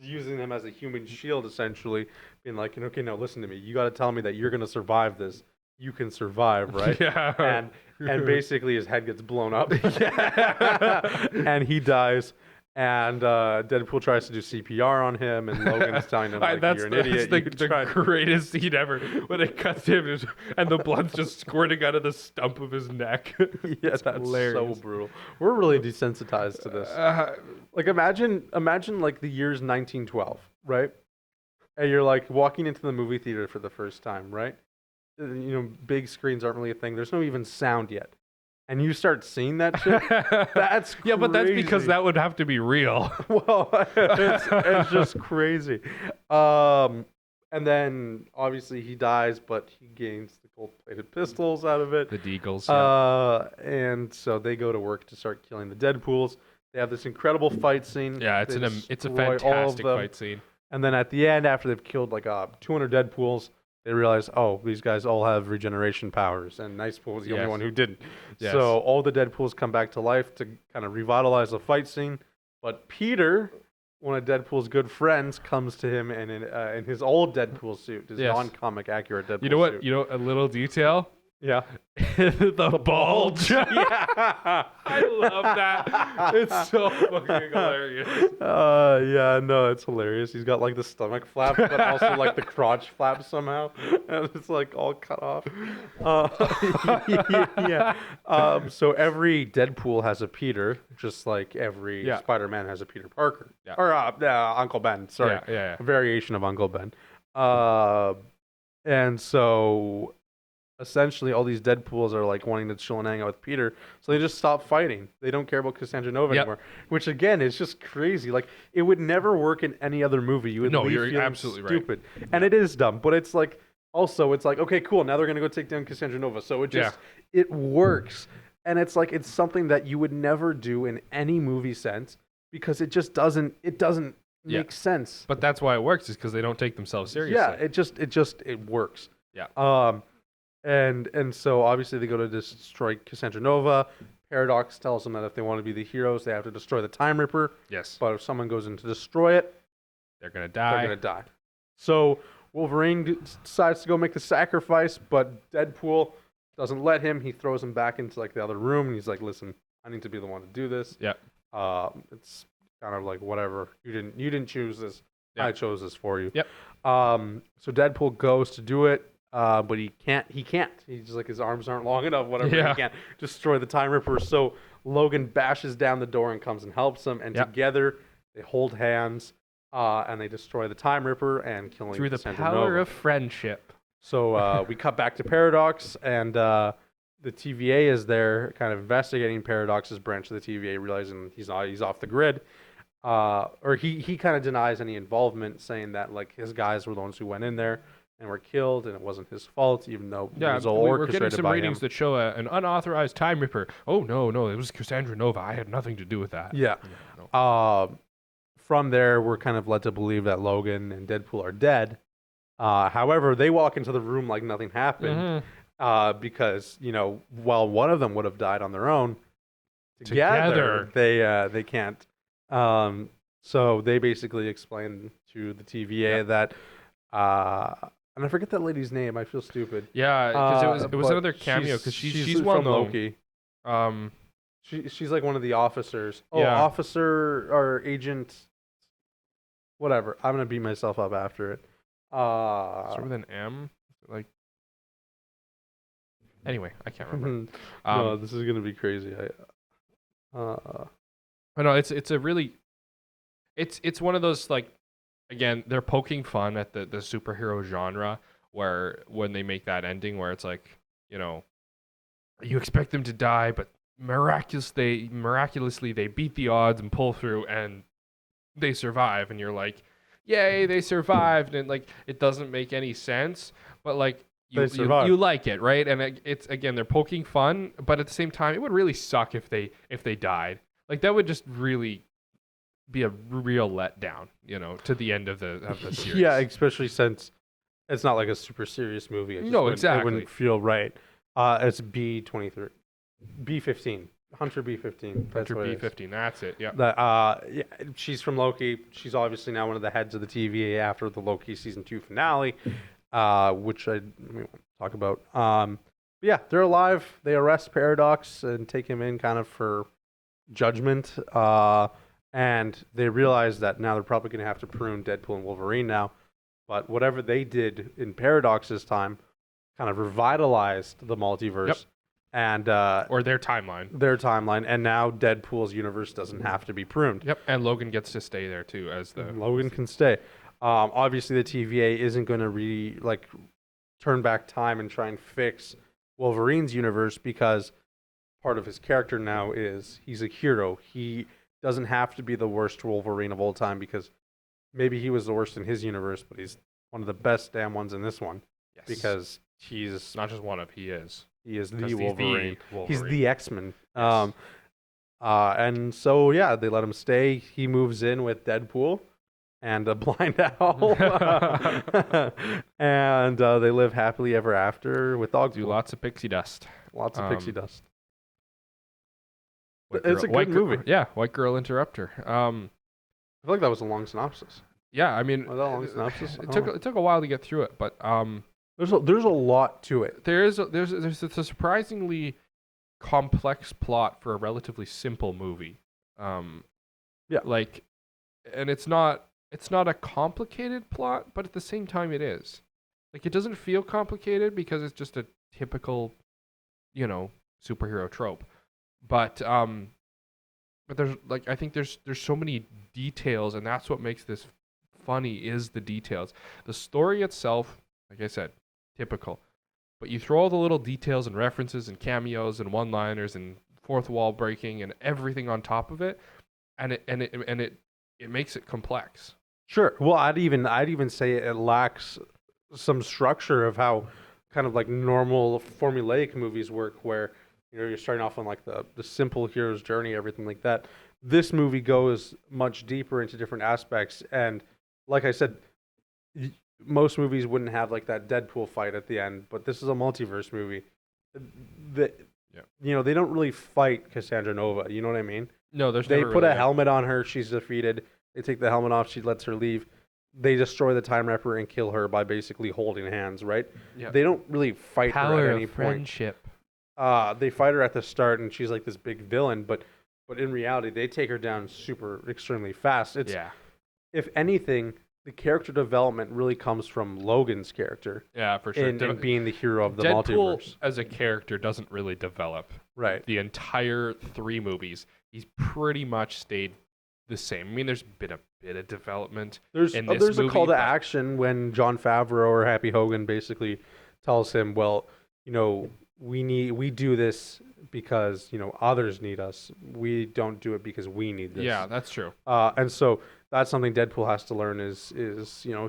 using them as a human shield, essentially, being like, okay, no, listen to me. You got to tell me that you're gonna survive this. You can survive, right? Yeah. And basically his head gets blown up. And he dies. And Deadpool tries to do CPR on him, and Logan's telling him, like, you're an idiot. That's the greatest scene ever, when it cuts him and the blood's just squirting out of the stump of his neck. Yeah, that's hilarious. so brutal. We're really desensitized to this. Like, imagine like the year's 1912, right? And you're like walking into the movie theater for the first time, right? Big screens aren't really a thing. There's no even sound yet. And you start seeing that shit. That's crazy. Yeah, but that's because that would have to be real. Well, it's just crazy. And then obviously he dies, but he gains the gold-plated pistols out of it. The Deagles. And so they go to work to start killing the Deadpools. They have this incredible fight scene. Yeah, it's a fantastic fight scene. And then at the end, after they've killed like 200 Deadpools, they realize, oh, these guys all have regeneration powers, and Nicepool was the only one who didn't. Yes. So all the Deadpools come back to life to kind of revitalize the fight scene. But Peter, one of Deadpool's good friends, comes to him and in his old Deadpool suit, his non-comic accurate Deadpool suit. You know what? A little detail. Yeah. the bulge. Yeah. I love that. It's so fucking hilarious. Yeah, no, it's hilarious. He's got like the stomach flap, but also like the crotch flap somehow. And it's like all cut off. Yeah. So every Deadpool has a Peter, just like every Spider-Man has a Peter Parker. Yeah. Or Uncle Ben, sorry. Yeah. A variation of Uncle Ben. And so essentially all these Deadpools are like wanting to chill and hang out with Peter, so they just stop fighting. They don't care about Cassandra Nova anymore, which again is just crazy. Like, it would never work in any other movie. You would leave you're feeling absolutely stupid. And it is dumb, but it's like, also it's like, okay, cool, now they're gonna go take down Cassandra Nova, so it just it works. And it's like, it's something that you would never do in any movie sense, because it just doesn't make sense. But that's why it works, is because they don't take themselves seriously. Yeah, it works. Yeah. And so obviously they go to destroy Cassandra Nova. Paradox tells them that if they want to be the heroes, they have to destroy the Time Ripper. Yes. But if someone goes in to destroy it, They're gonna die. they're gonna die. So Wolverine decides to go make the sacrifice, but Deadpool doesn't let him. He throws him back into like the other room, and he's like, "Listen, I need to be the one to do this. Yeah. It's kind of like whatever. You didn't choose this. Yeah. I chose this for you." Yep. So Deadpool goes to do it, but he can't. He's just like his arms aren't long enough. Whatever. Yeah. He can't destroy the Time Ripper. So Logan bashes down the door and comes and helps him, and together they hold hands, and they destroy the Time Ripper and killing Through the Cassandra power Nova. of friendship. So we cut back to Paradox, and the TVA is there, kind of investigating Paradox's branch of the TVA, realizing he's off the grid. Or he kind of denies any involvement, saying that like his guys were the ones who went in there and were killed, and it wasn't his fault, even though it was all we're orchestrated getting some by ratings him. that show an unauthorized Time Ripper. Oh no, it was Cassandra Nova. I had nothing to do with that. Yeah. No. From there, we're kind of led to believe that Logan and Deadpool are dead. However, they walk into the room like nothing happened, because while one of them would have died on their own, together. they can't. So they basically explain to the TVA that, and I forget that lady's name. I feel stupid. Yeah, because it was but another cameo because she's from well known. Loki. Um, She's like one of the officers. Oh, Yeah. officer or agent. Whatever. I'm gonna beat myself up after it. start with an M. Like. Anyway, I can't remember. No, this is gonna be crazy. But no, it's a really, it's one of those like, again, they're poking fun at the superhero genre where when they make that ending where it's like, you expect them to die, but miraculously they beat the odds and pull through and they survive, and you're like, yay, they survived, and like it doesn't make any sense, but like you like it, right? And it's again, they're poking fun, but at the same time, it would really suck if they died. Like that would just really be a real letdown, to the end of the series. Yeah, especially since it's not like a super serious movie. Exactly. It wouldn't feel right. It's B-23, B-15, Hunter B-15. Hunter B-15. That's it. Yeah. Yeah, she's from Loki. She's obviously now one of the heads of the TVA after the Loki season 2 finale, which we won't talk about. But yeah, they're alive. They arrest Paradox and take him in kind of for judgment. And they realize that now they're probably going to have to prune Deadpool and Wolverine now. But whatever they did in Paradox's time kind of revitalized the multiverse. Yep. And or their timeline. And now Deadpool's universe doesn't have to be pruned. Yep. And Logan gets to stay there too, Logan can stay. Obviously, the TVA isn't going to turn back time and try and fix Wolverine's universe, because part of his character now is he's a hero. He doesn't have to be the worst Wolverine of all time, because maybe he was the worst in his universe, but he's one of the best damn ones in this one. Yes. Because he's not just one of, he is. He is the Wolverine. He's Wolverine. the X-Men. Yes. And so, yeah, they let him stay. He moves in with Deadpool and a blind owl. And they live happily ever after with Dogpool. Do lots of pixie dust. Lots of pixie dust. It's a good movie. Yeah, White Girl Interrupter. I feel like that was a long synopsis. Yeah, I mean, Was that a long synopsis? it took a while to get through it, but there's a lot to it. there's a surprisingly complex plot for a relatively simple movie. Yeah. Like, and it's not a complicated plot, but at the same time it is. Like, it doesn't feel complicated because it's just a typical, superhero trope. But there's I think there's so many details, and that's what makes this funny, is the details. The story itself, like I said, typical. But you throw all the little details and references and cameos and one-liners and fourth wall breaking and everything on top of it, and it makes it complex. Sure. Well, I'd even say it lacks some structure of how kind of like normal formulaic movies work, where you're starting off on like the simple hero's journey, everything like that. This movie goes much deeper into different aspects, and like I said, most movies wouldn't have like that Deadpool fight at the end, but this is a multiverse movie. They don't really fight Cassandra Nova. You know what I mean? No, They put a helmet on her. She's defeated. They take the helmet off. She lets her leave. they destroy the Time Ripper and kill her by basically holding hands, right? Yeah. They don't really fight her Power at any of point. friendship. They fight her at the start, and she's like this big villain, but in reality, they take her down extremely fast. It's if anything, the character development really comes from Logan's character. Yeah, for sure. In being the hero of the Deadpool multiverse. as a character doesn't really develop. Right. The entire 3 movies, he's pretty much stayed the same. I mean, there's been a bit of development. There's in this movie, a call to action when Jon Favreau or Happy Hogan basically tells him, well, we do this because others need us. We don't do it because we need this. Yeah, that's true. And so that's something Deadpool has to learn is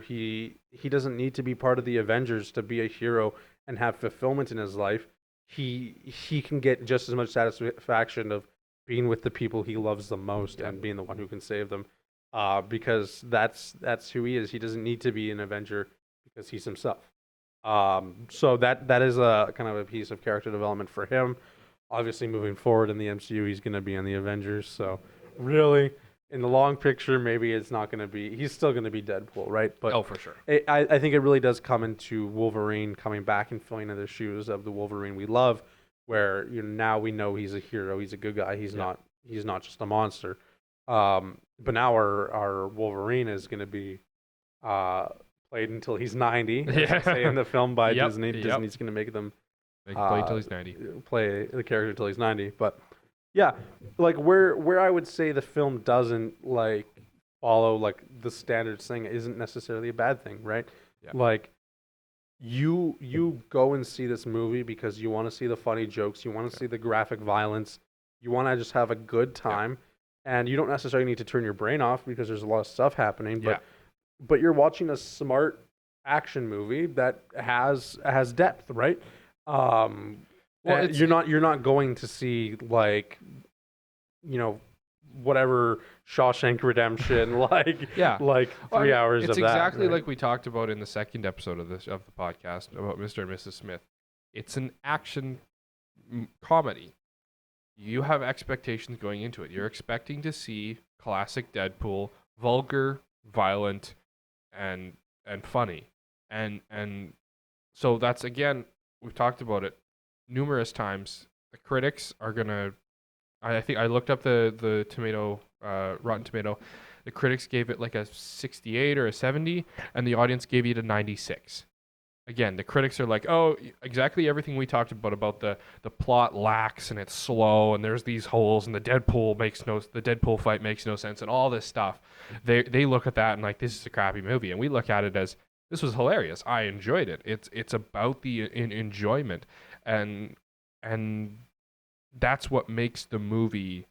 he doesn't need to be part of the Avengers to be a hero and have fulfillment in his life. He can get just as much satisfaction of being with the people he loves the most and being the one who can save them, because that's who he is. He doesn't need to be an Avenger because he's himself. So that is a kind of a piece of character development for him. Obviously, moving forward in the MCU, he's going to be in the Avengers. So really, in the long picture, maybe it's not going to be. He's still going to be Deadpool, right? But for sure. I think it really does come into Wolverine coming back and filling in the shoes of the Wolverine we love, where now we know he's a hero, he's a good guy, he's not just a monster. But now our Wolverine is going to be played until he's 90. Say in the film by Disney. Disney's going to make them play until he's 90. Play the character until he's 90. But yeah, like where I would say the film doesn't like follow like the standards thing isn't necessarily a bad thing, right? Yeah. Like you go and see this movie because you want to see the funny jokes, you want to see the graphic violence, you want to just have a good time, and you don't necessarily need to turn your brain off because there's a lot of stuff happening, but you're watching a smart action movie that has depth, right? Well, you're not going to see like whatever Shawshank Redemption like 3 hours of that. It's exactly right? like we talked about in the second episode of the podcast about Mr. and Mrs. Smith. It's an action comedy. You have expectations going into it. You're expecting to see classic Deadpool, vulgar, violent, and funny. And so that's, again, we've talked about it numerous times. The critics are gonna. I think I looked up the tomato, Rotten Tomato. The critics gave it like a 68 or a 70, and the audience gave it a 96. Again, the critics are like, oh, exactly everything we talked about the plot lacks and it's slow and there's these holes and the Deadpool fight makes no sense and all this stuff. They look at that and like, this is a crappy movie, and we look at it as, this was hilarious. I enjoyed it. It's about the enjoyment, and that's what makes the movie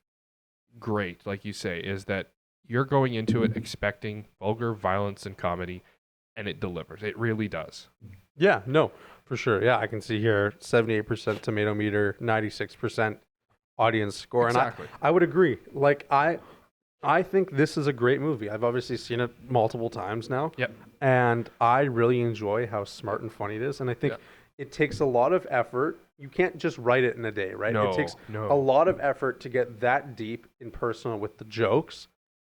great. Like you say, is that you're going into it expecting vulgar violence and comedy, and it delivers. It really does. Yeah, no, for sure. Yeah, I can see here 78% tomato meter, 96% audience score. Exactly. And I would agree. Like, I think this is a great movie. I've obviously seen it multiple times now. Yep. And I really enjoy how smart and funny it is. And I think it takes a lot of effort. You can't just write it in a day, right? No, it takes a lot of effort to get that deep and personal with the jokes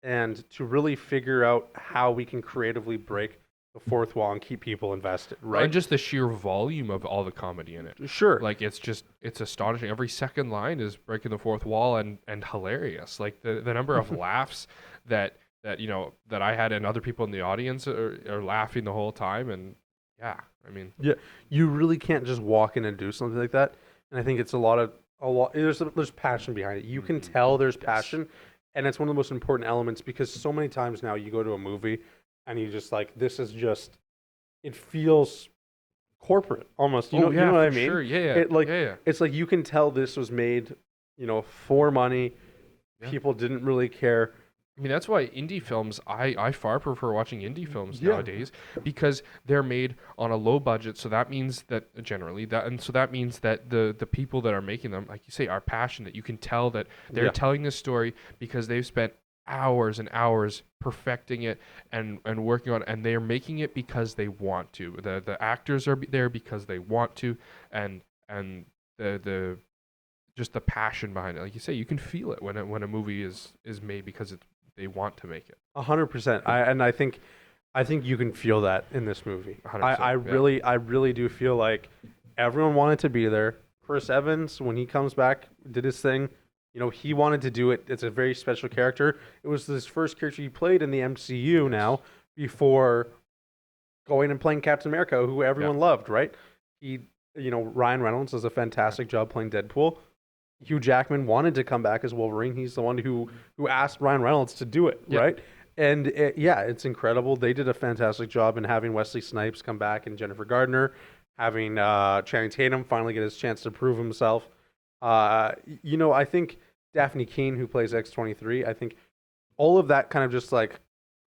and to really figure out how we can creatively break the fourth wall and keep people invested, right? And just the sheer volume of all the comedy in it. Sure. Like, it's astonishing. Every second line is breaking the fourth wall and hilarious. Like, the number of laughs that I had and other people in the audience are laughing the whole time. And yeah, I mean, yeah, you really can't just walk in and do something like that. And I think it's a lot. There's passion behind it. You can tell there's passion, and it's one of the most important elements because so many times now you go to a movie and you just like, this is just, it feels corporate almost. You know what I mean? Sure. Yeah. It's like you can tell this was made, for money. Yeah. People didn't really care. I mean, that's why indie films, I far prefer watching indie films nowadays, because they're made on a low budget. So that means that that means that the people that are making them, like you say, are passionate. You can tell that they're telling this story because they've spent hours and hours perfecting it and working on it, and they're making it because they want to. The actors are there because they want to, and the just the passion behind it. Like you say, you can feel it when a movie is made because they want to make it. 100%. I think I think you can feel that in this movie. 100%, I really do feel like everyone wanted to be there. Chris Evans, when he comes back, did his thing. You know, he wanted to do it. It's a very special character. It was his first character he played in the MCU now, before going and playing Captain America, who everyone loved, right? Ryan Reynolds does a fantastic job playing Deadpool. Hugh Jackman wanted to come back as Wolverine. He's the one who asked Ryan Reynolds to do it, right? And it's incredible. They did a fantastic job in having Wesley Snipes come back and Jennifer Gardner, having Channing Tatum finally get his chance to prove himself. I think Daphne Keane, who plays X-23, I think all of that kind of just like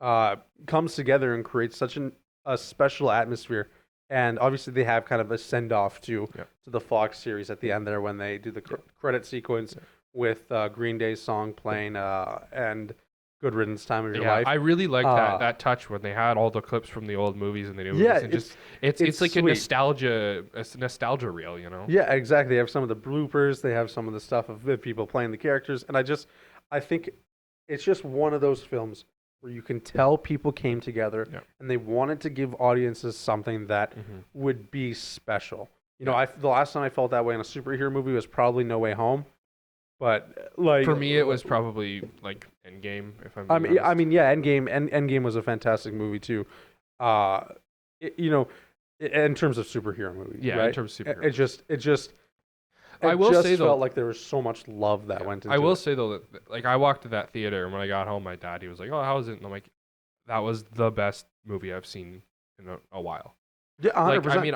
comes together and creates such a special atmosphere. And obviously they have kind of a send-off to the Fox series at the end there when they do the credit sequence with Green Day's song playing and Good Riddance, Time of Your Life. I really like that touch when they had all the clips from the old movies and the new movies. And it's like sweet. a nostalgia reel, you know? Yeah, exactly. They have some of the bloopers. They have some of the stuff of the people playing the characters. And I think it's just one of those films where you can tell people came together and they wanted to give audiences something that would be special. You know, the last time I felt that way in a superhero movie was probably No Way Home. But like for me, it was probably like Endgame. If I'm Endgame. Endgame was a fantastic movie too. In terms of superhero movies, right? In terms of superhero, it just. I will say though, felt like there was so much love that went into it. I will say though that like I walked to that theater and when I got home, my dad he was like, "Oh, how was it?" And I'm like, "That was the best movie I've seen in a while." Yeah, 100%. Like, I mean,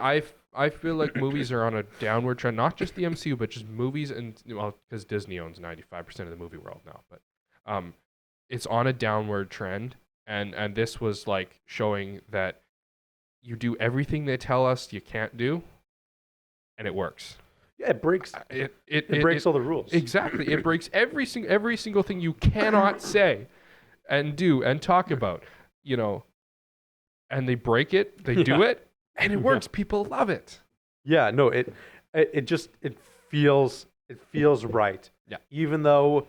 I feel like movies are on a downward trend, not just the MCU, but just movies and because Disney owns 95% of the movie world now, but it's on a downward trend, and this was like showing that you do everything they tell us you can't do, and it works. Yeah, it breaks. It breaks all the rules. Exactly, it breaks every single thing you cannot say, and do and talk about, you know, and they break it, they do it. And it works. People love it. Yeah, no, it feels right. Yeah. Even though,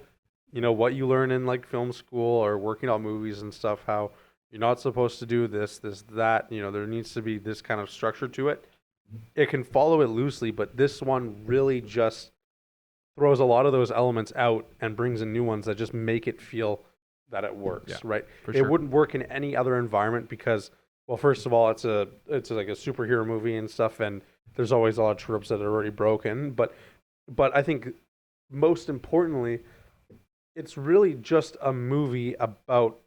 you know, what you learn in like film school or working on movies and stuff, how you're not supposed to do this, that, you know, there needs to be this kind of structure to it. It can follow it loosely, but this one really just throws a lot of those elements out and brings in new ones that just make it feel that it works, right? For sure. It wouldn't work in any other environment because, well, first of all, it's like a superhero movie and stuff, and there's always a lot of tropes that are already broken. But I think most importantly, it's really just a movie about,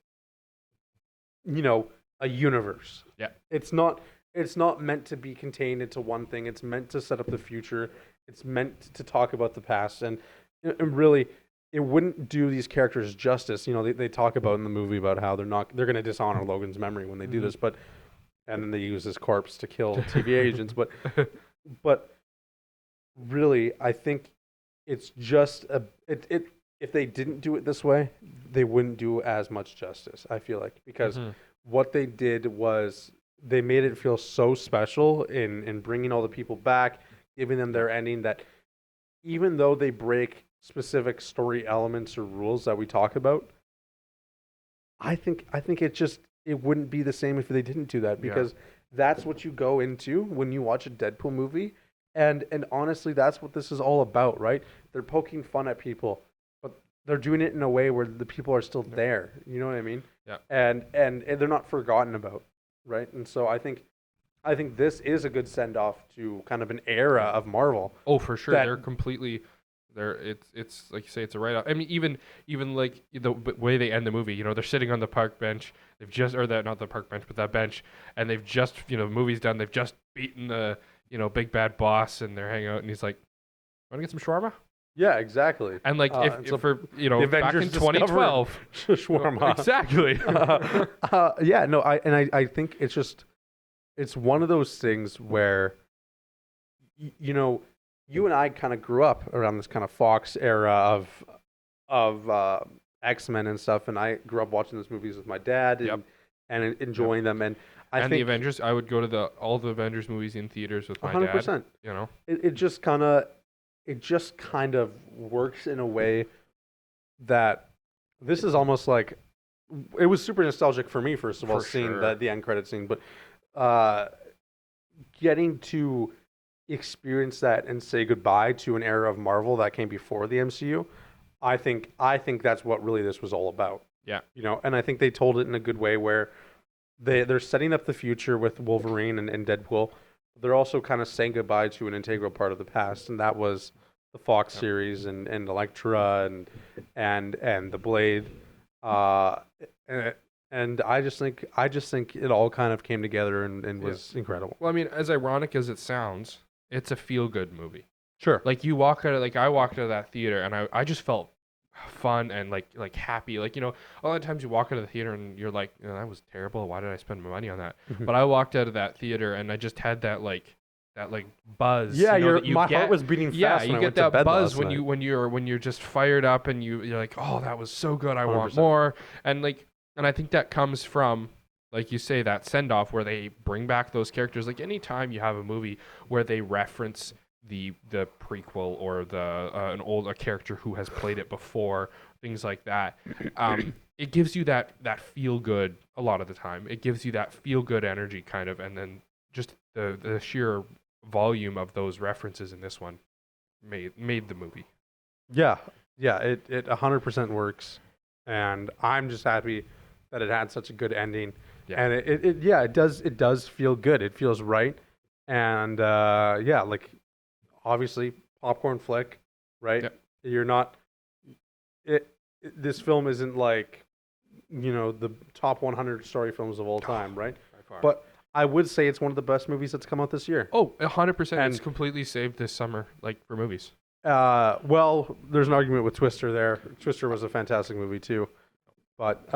you know, a universe. Yeah. It's not meant to be contained into one thing. It's meant to set up the future. It's meant to talk about the past, and really, it wouldn't do these characters justice. You know, they talk about in the movie about how they're going to dishonor Logan's memory when they do this, and then they use his corpse to kill TV agents. But really, I think it's just if they didn't do it this way, they wouldn't do as much justice. I feel like because what they did was they made it feel so special in bringing all the people back, giving them their ending that even though they break specific story elements or rules that we talk about, I think it wouldn't be the same if they didn't do that, because that's what you go into when you watch a Deadpool movie, and honestly, that's what this is all about, right? They're poking fun at people, but they're doing it in a way where the people are still there. You know what I mean? Yeah. And they're not forgotten about, right? And so I think this is a good send off to kind of an era of Marvel. Oh, for sure. They're completely. It's like you say, it's a write-off. I mean, even like the way they end the movie, you know, they're sitting on the park bench. They've just, or that, not the park bench, but that bench, and they've just, you know, the movie's done. They've just beaten the, you know, big bad boss, and they're hanging out, and he's like, "Want to get some shawarma?" Yeah, exactly. And like, if for, you know, back in 2012, shawarma. Exactly. Yeah, no, I think it's one of those things where, you know, you and I kind of grew up around this kind of Fox era of X-Men and stuff, and I grew up watching those movies with my dad and enjoying them. And I think the Avengers, I would go to all the Avengers movies in theaters with my 100%. dad. You know, it just kind of works in a way that this is almost like it was super nostalgic for me, first of all, For seeing sure. the end credit scene, but getting to experience that and say goodbye to an era of Marvel that came before the MCU, I think that's what really this was all about. Yeah. And I think they told it in a good way where they're setting up the future with Wolverine and Deadpool. They're also kind of saying goodbye to an integral part of the past, and that was the Fox series and Elektra and the Blade. Uh, and I just think it all kind of came together and was incredible. Well, I mean, as ironic as it sounds, it's a feel-good movie. Sure. Like I walked out of that theater and I just felt fun and like happy. Like, a lot of times you walk out of the theater and you're like, that was terrible. Why did I spend my money on that? But I walked out of that theater and I just had that buzz. Yeah, that you my get. heart was beating fast. Yeah, when you I get went to that bed buzz last when night. you're just fired up and you're like, oh, that was so good. I want 100%. more. And I think that comes from, like you say, that send off where they bring back those characters. Like anytime you have a movie where they reference the prequel or a character who has played it before, things like that, it gives you that feel good a lot of the time. It gives you that feel good energy kind of, and then just the sheer volume of those references in this one made the movie. Yeah, it 100% works, and I'm just happy that it had such a good ending. Yeah. And it does feel good. It feels right, and like obviously popcorn flick, right? Yep. You're not. This film isn't like, the top 100 story films of all time, right? By far. But I would say it's one of the best movies that's come out this year. Oh, 100%. And- It's completely saved this summer, for movies. Well, there's an argument with Twister there. Twister was a fantastic movie too, but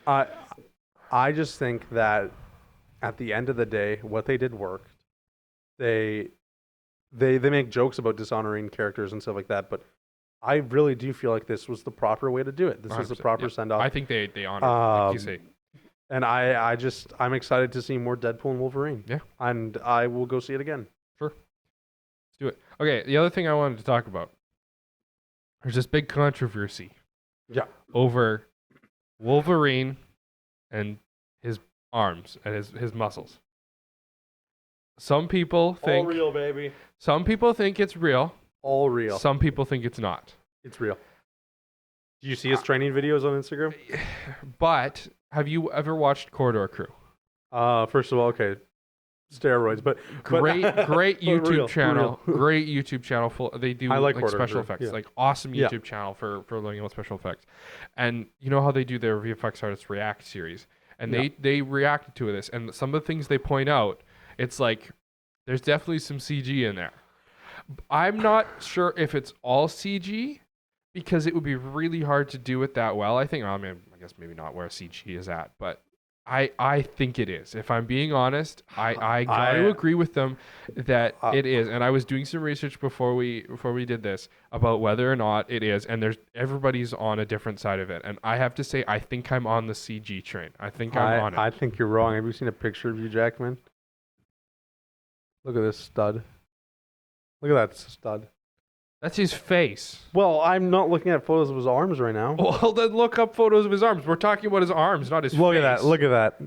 I just think that at the end of the day, what they did worked. They make jokes about dishonoring characters and stuff like that, but I really do feel like this was the proper way to do it. This was the 100%, proper yep. send off. I think they honor it, like you say. And I'm excited to see more Deadpool and Wolverine. Yeah. And I will go see it again. Let's do it. Okay, the other thing I wanted to talk about. There's this big controversy. Yeah. Over Wolverine and his arms and his muscles. Some people think All real, baby. Some people think it's real. All real. Some people think it's not. It's real. Do you see his training videos on Instagram? But have you ever watched Corridor Crew? First of all, okay, steroids, but Great YouTube real, channel. for real. Great YouTube channel. They do I like Corridor special Crew, effects. yeah. Like awesome Yeah. YouTube channel for learning about special effects. And you know how they do their VFX artists react series, and Yeah. they reacted to this, and some of the things they point out, it's like there's definitely some CG in there. I'm not sure if it's all CG because it would be really hard to do it that well. I think, I guess maybe not where CG is at, but I think it is. If I'm being honest, I got to agree with them that it is. And I was doing some research before we did this about whether or not it is. And everybody's on a different side of it. And I have to say, I think I'm on the CG train. I think I'm on it. I think you're wrong. Have you seen a picture of Hugh Jackman? Look at this stud. Look at that stud. That's his face. Well, I'm not looking at photos of his arms right now. Well, then look up photos of his arms. We're talking about his arms, not his face. Look at that. Look at that.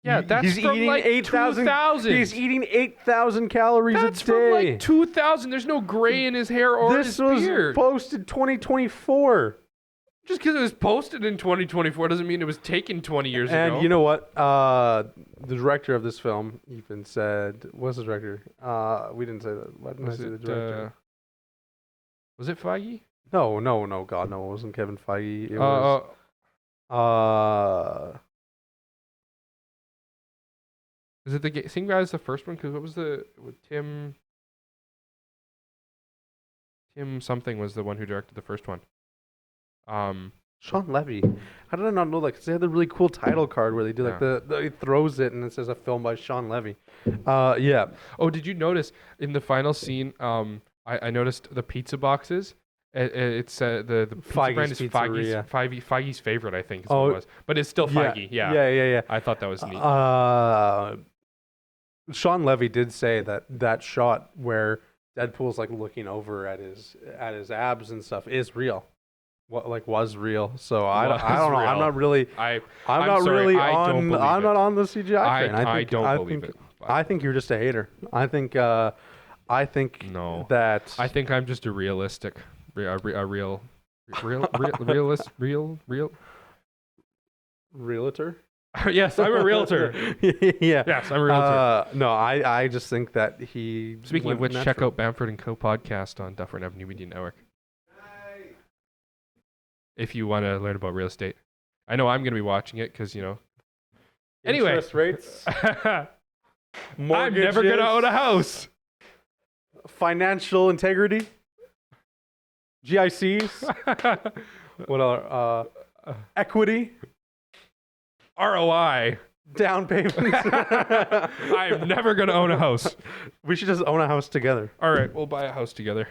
Yeah, that's he's from eating like 8,000. 2000. He's eating 8,000 calories That's a from day. like 2000. There's no gray in his hair or This his was beard. posted 2024. Just because it was posted in 2024 doesn't mean it was taken 20 years ago. And you know what? The director of this film even said, "What's the director?" We didn't say that. Why didn't I say the director? Was it Feige? No, God, no, it wasn't Kevin Feige. It Uh, was. Is it the same guy as the first one? Because what was with Tim something was the one who directed the first one. Sean Levy. How did I not know that? Because they had the really cool title card where they do like he throws it and it says a film by Sean Levy. Yeah. Oh, did you notice in the final scene? I noticed the pizza boxes. It's the pizza Feige's brand is Pizzeria. Feige's favorite, I think. Is what it was, but it's still Feige. Yeah. Yeah. I thought that was neat. Sean Levy did say that shot where Deadpool's like looking over at his abs and stuff is real. was real. So I don't know. real. I'm not really. I'm not sorry, really I don't on. believe I'm it. not on the CGI train. I don't believe it. I think you're just a hater. I think No. that. I think I'm just a realist. Realtor. Yes, I'm a realtor. Yeah. Yes, I'm a realtor. No, I just think that he. Speaking of went which, check natural. out Bamford and Co podcast on Dufferin Avenue Media Network. If you want to learn about real estate, I know I'm going to be watching it because Anyway, Interest rates. I'm Mortgages, never going to own a house. Financial integrity. GICs. What are equity? ROI. Down payments. I'm never going to own a house. We should just own a house together. All right, we'll buy a house together.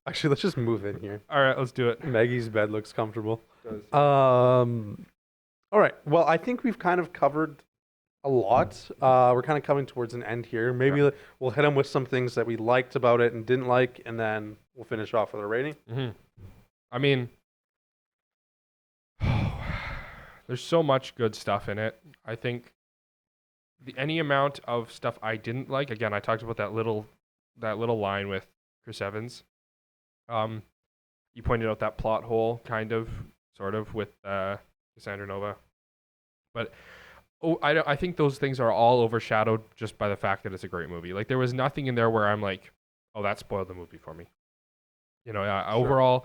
Actually, let's just move in here. All right, let's do it. Maggie's bed looks comfortable. All right. Well, I think we've kind of covered a lot. We're kind of coming towards an end here. Maybe we'll hit them with some things that we liked about it and didn't like, and then we'll finish off with a rating. Mm-hmm. I mean, there's so much good stuff in it. I think any amount of stuff I didn't like. Again, I talked about that little line with Chris Evans. You pointed out that plot hole, sort of, with Cassandra Nova. But I think those things are all overshadowed just by the fact that it's a great movie. Like, there was nothing in there where I'm like, oh, that spoiled the movie for me. Sure. Overall,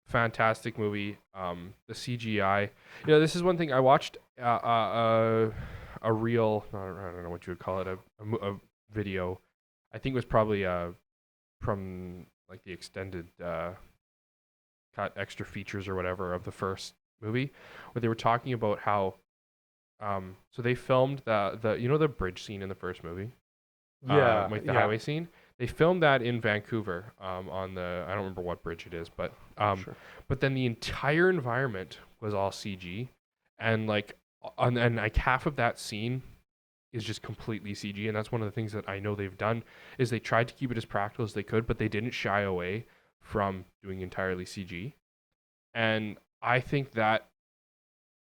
fantastic movie. The CGI. This is one thing I watched a reel. I don't know what you would call it. A video. I think it was probably from like the extended cut extra features or whatever of the first movie, where they were talking about how so they filmed the bridge scene in the first movie. Like the highway scene. They filmed that in Vancouver on the, I don't remember what bridge it is, but Sure. but then the entire environment was all CG, and like half of that scene is just completely CG, and that's one of the things that I know they've done is they tried to keep it as practical as they could, but they didn't shy away from doing entirely CG. And I think that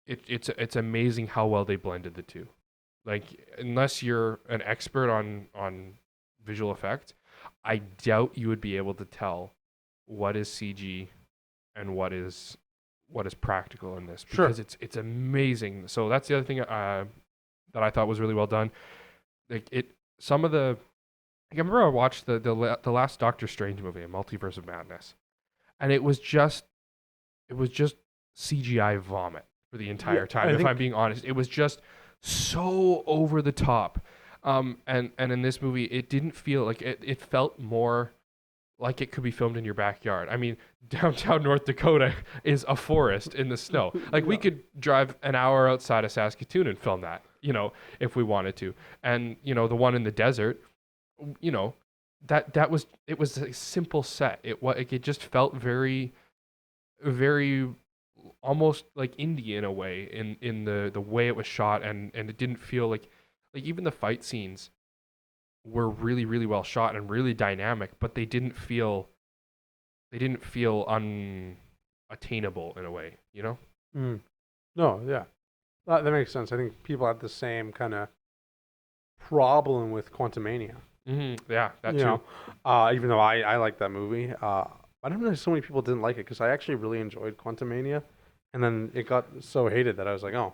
it's amazing how well they blended the two. Like, unless you're an expert on visual effect, I doubt you would be able to tell what is CG and what is practical in this, because it's amazing. So that's the other thing that I thought was really well done. Like, I remember I watched the last Doctor Strange movie, A Multiverse of Madness, and it was just CGI vomit for the entire time. If I'm being honest, it was just so over the top. And in this movie, it didn't feel like it felt more like it could be filmed in your backyard. I mean, downtown North Dakota is a forest in the snow. Like, we could drive an hour outside of Saskatoon and film that, if we wanted to. And, the one in the desert, it was a simple set. It just felt very, very almost like indie in a way, in the way it was shot, and it didn't feel like even the fight scenes were really, really well shot and really dynamic, but they didn't feel unattainable in a way, No, yeah. That makes sense. I think people have the same kind of problem with Quantumania. Mm-hmm. Yeah, that too. Even though I like that movie, I don't know, so many people didn't like it, because I actually really enjoyed Quantumania, and then it got so hated that I was like, oh.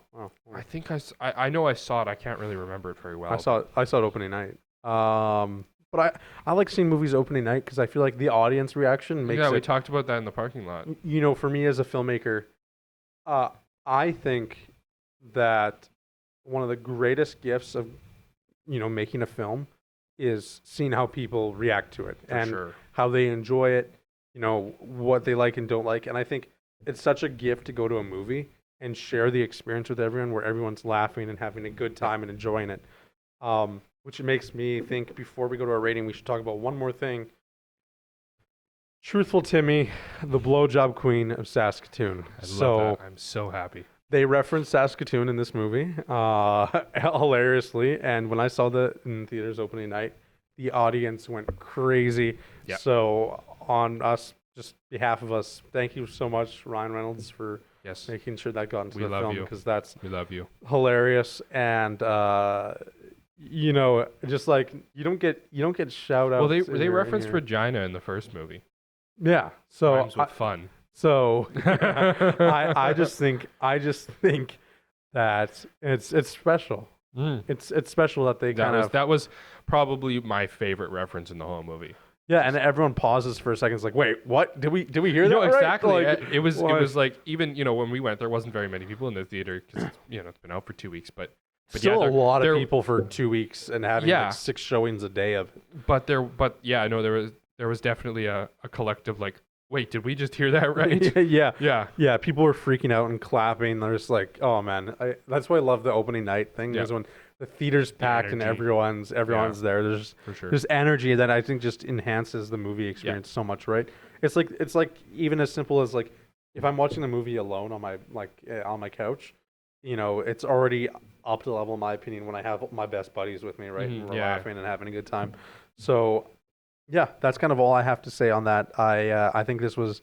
I think I know I saw it. I can't really remember it very well. I saw it opening night. But I like seeing movies opening night, because I feel like the audience reaction makes we talked about that in the parking lot. For me as a filmmaker, I think that one of the greatest gifts of, making a film is seeing how people react to it how they enjoy it, what they like and don't like. And I think it's such a gift to go to a movie and share the experience with everyone, where everyone's laughing and having a good time and enjoying it. Which makes me think, before we go to our rating, we should talk about one more thing. Truthful Timmy, the blowjob queen of Saskatoon. I love that. I'm so happy. They reference Saskatoon in this movie, hilariously. And when I saw that in theaters opening night, the audience went crazy. Yep. So on us just behalf of us, thank you so much, Ryan Reynolds, for Yes. making sure that got into We the love film, you. because that's We love you. hilarious. And you know, just like you don't get shout outs. Well, they in referenced your- vagina in the first movie. yeah. So Rhymes with fun. So I just think that it's special. It's special that they That was probably my favorite reference in the whole movie. yeah, and everyone pauses for a second. It's like, wait, what? Did we hear that? No, right? exactly. Like, It was what? like, even when we went, there wasn't very many people in the theater because it's been out for 2 weeks, but still yeah, a lot there- of people for 2 weeks and having Yeah. like 6 showings a day of it. but yeah, I know there was definitely a collective like, wait, did we just hear that right? yeah. Yeah. People were freaking out and clapping. They're just like, oh man, that's why I love the opening night thing. Yeah. Is when the theater's packed and energy. everyone's there. For sure. There's energy that I think just enhances the movie experience so much, right? It's like even as simple as like if I'm watching the movie alone on my couch, it's already up to level in my opinion when I have my best buddies with me, right? And we're laughing and having a good time. So yeah, that's kind of all I have to say on that. I think this was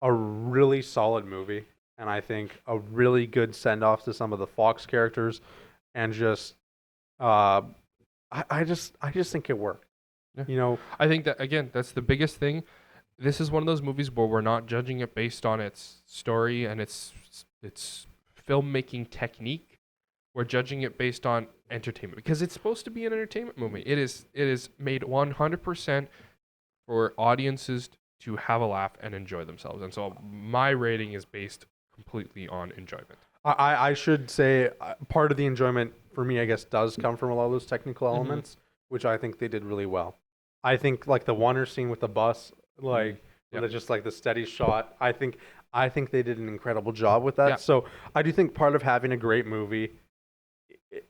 a really solid movie, and I think a really good send off to some of the Fox characters, and just I just think it worked. Yeah. I think that again, that's the biggest thing. This is one of those movies where we're not judging it based on its story and its filmmaking technique. We're judging it based on entertainment because it's supposed to be an entertainment movie. It is made 100% for audiences to have a laugh and enjoy themselves. And so my rating is based completely on enjoyment. I should say part of the enjoyment for me, I guess, does come from a lot of those technical elements, which I think they did really well. I think like the Wonder scene with the bus, like with just like the steady shot, I think they did an incredible job with that. Yeah. So I do think part of having a great movie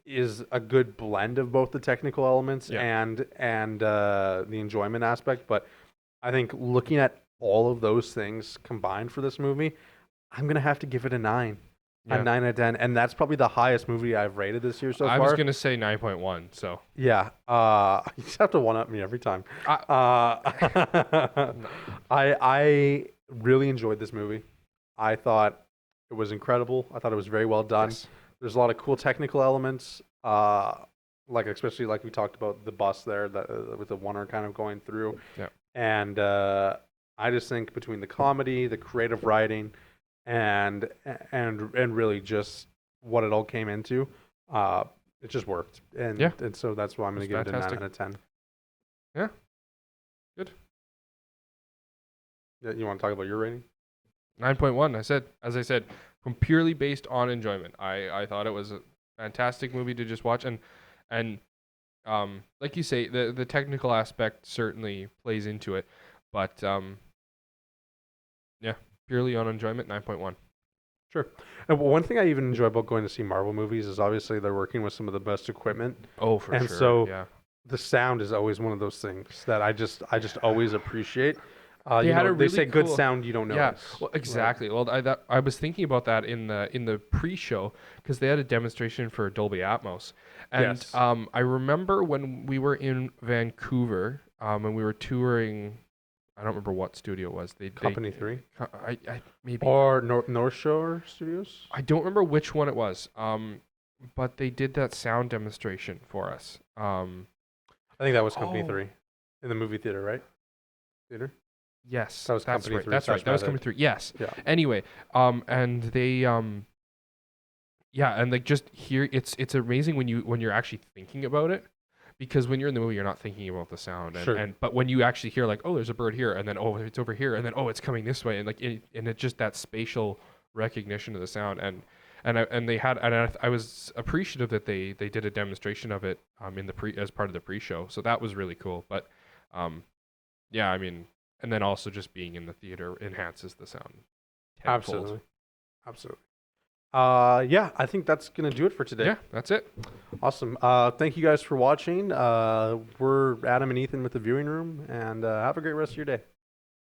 is a good blend of both the technical elements and the enjoyment aspect. But I think looking at all of those things combined for this movie, I'm gonna have to give it a 9. A 9 out of 10, and that's probably the highest movie I've rated this year so far. I was gonna say 9.1. So yeah, you just have to one up me every time. I really enjoyed this movie. I thought it was incredible. I thought it was very well done. Yes. There's a lot of cool technical elements, like especially like we talked about the bus there with the Wonder kind of going through. Yeah. And I just think between the comedy, the creative writing, and really just what it all came into, it just worked. And so that's why I'm going to give it a 9 out of 10. Yeah. Good. Yeah, you want to talk about your rating? 9.1. As I said, from purely based on enjoyment. I thought it was a fantastic movie to just watch, and like you say, the technical aspect certainly plays into it, but purely on enjoyment, 9.1. Sure. And one thing I even enjoy about going to see Marvel movies is obviously they're working with some of the best equipment. Oh, for sure. And so the sound is always one of those things that I just always appreciate. They say good sound you don't notice. Yeah, well, exactly. Right. Well, I was thinking about that in the pre-show because they had a demonstration for Dolby Atmos, and I remember when we were in Vancouver, and we were touring. I don't remember what studio it was. Company 3? I maybe. Or North Shore Studios? I don't remember which one it was. But they did that sound demonstration for us. I think that was Company 3 in the movie theater, right? Theater? Yes. That was Company 3. That's right. That was Company 3. Yes. Yeah. Anyway, and they and like just here it's amazing when you're actually thinking about it. Because when you're in the movie, you're not thinking about the sound, but when you actually hear like, oh, there's a bird here, and then oh, it's over here, and then oh, it's coming this way, and like it's just that spatial recognition of the sound, and I was appreciative that they did a demonstration of it as part of the pre-show, so that was really cool. But I mean, and then also just being in the theater enhances the sound. Absolutely. I think that's going to do it for today. Yeah, that's it. Awesome. Thank you guys for watching. We're Adam and Ethan with the Viewing Room, and have a great rest of your day.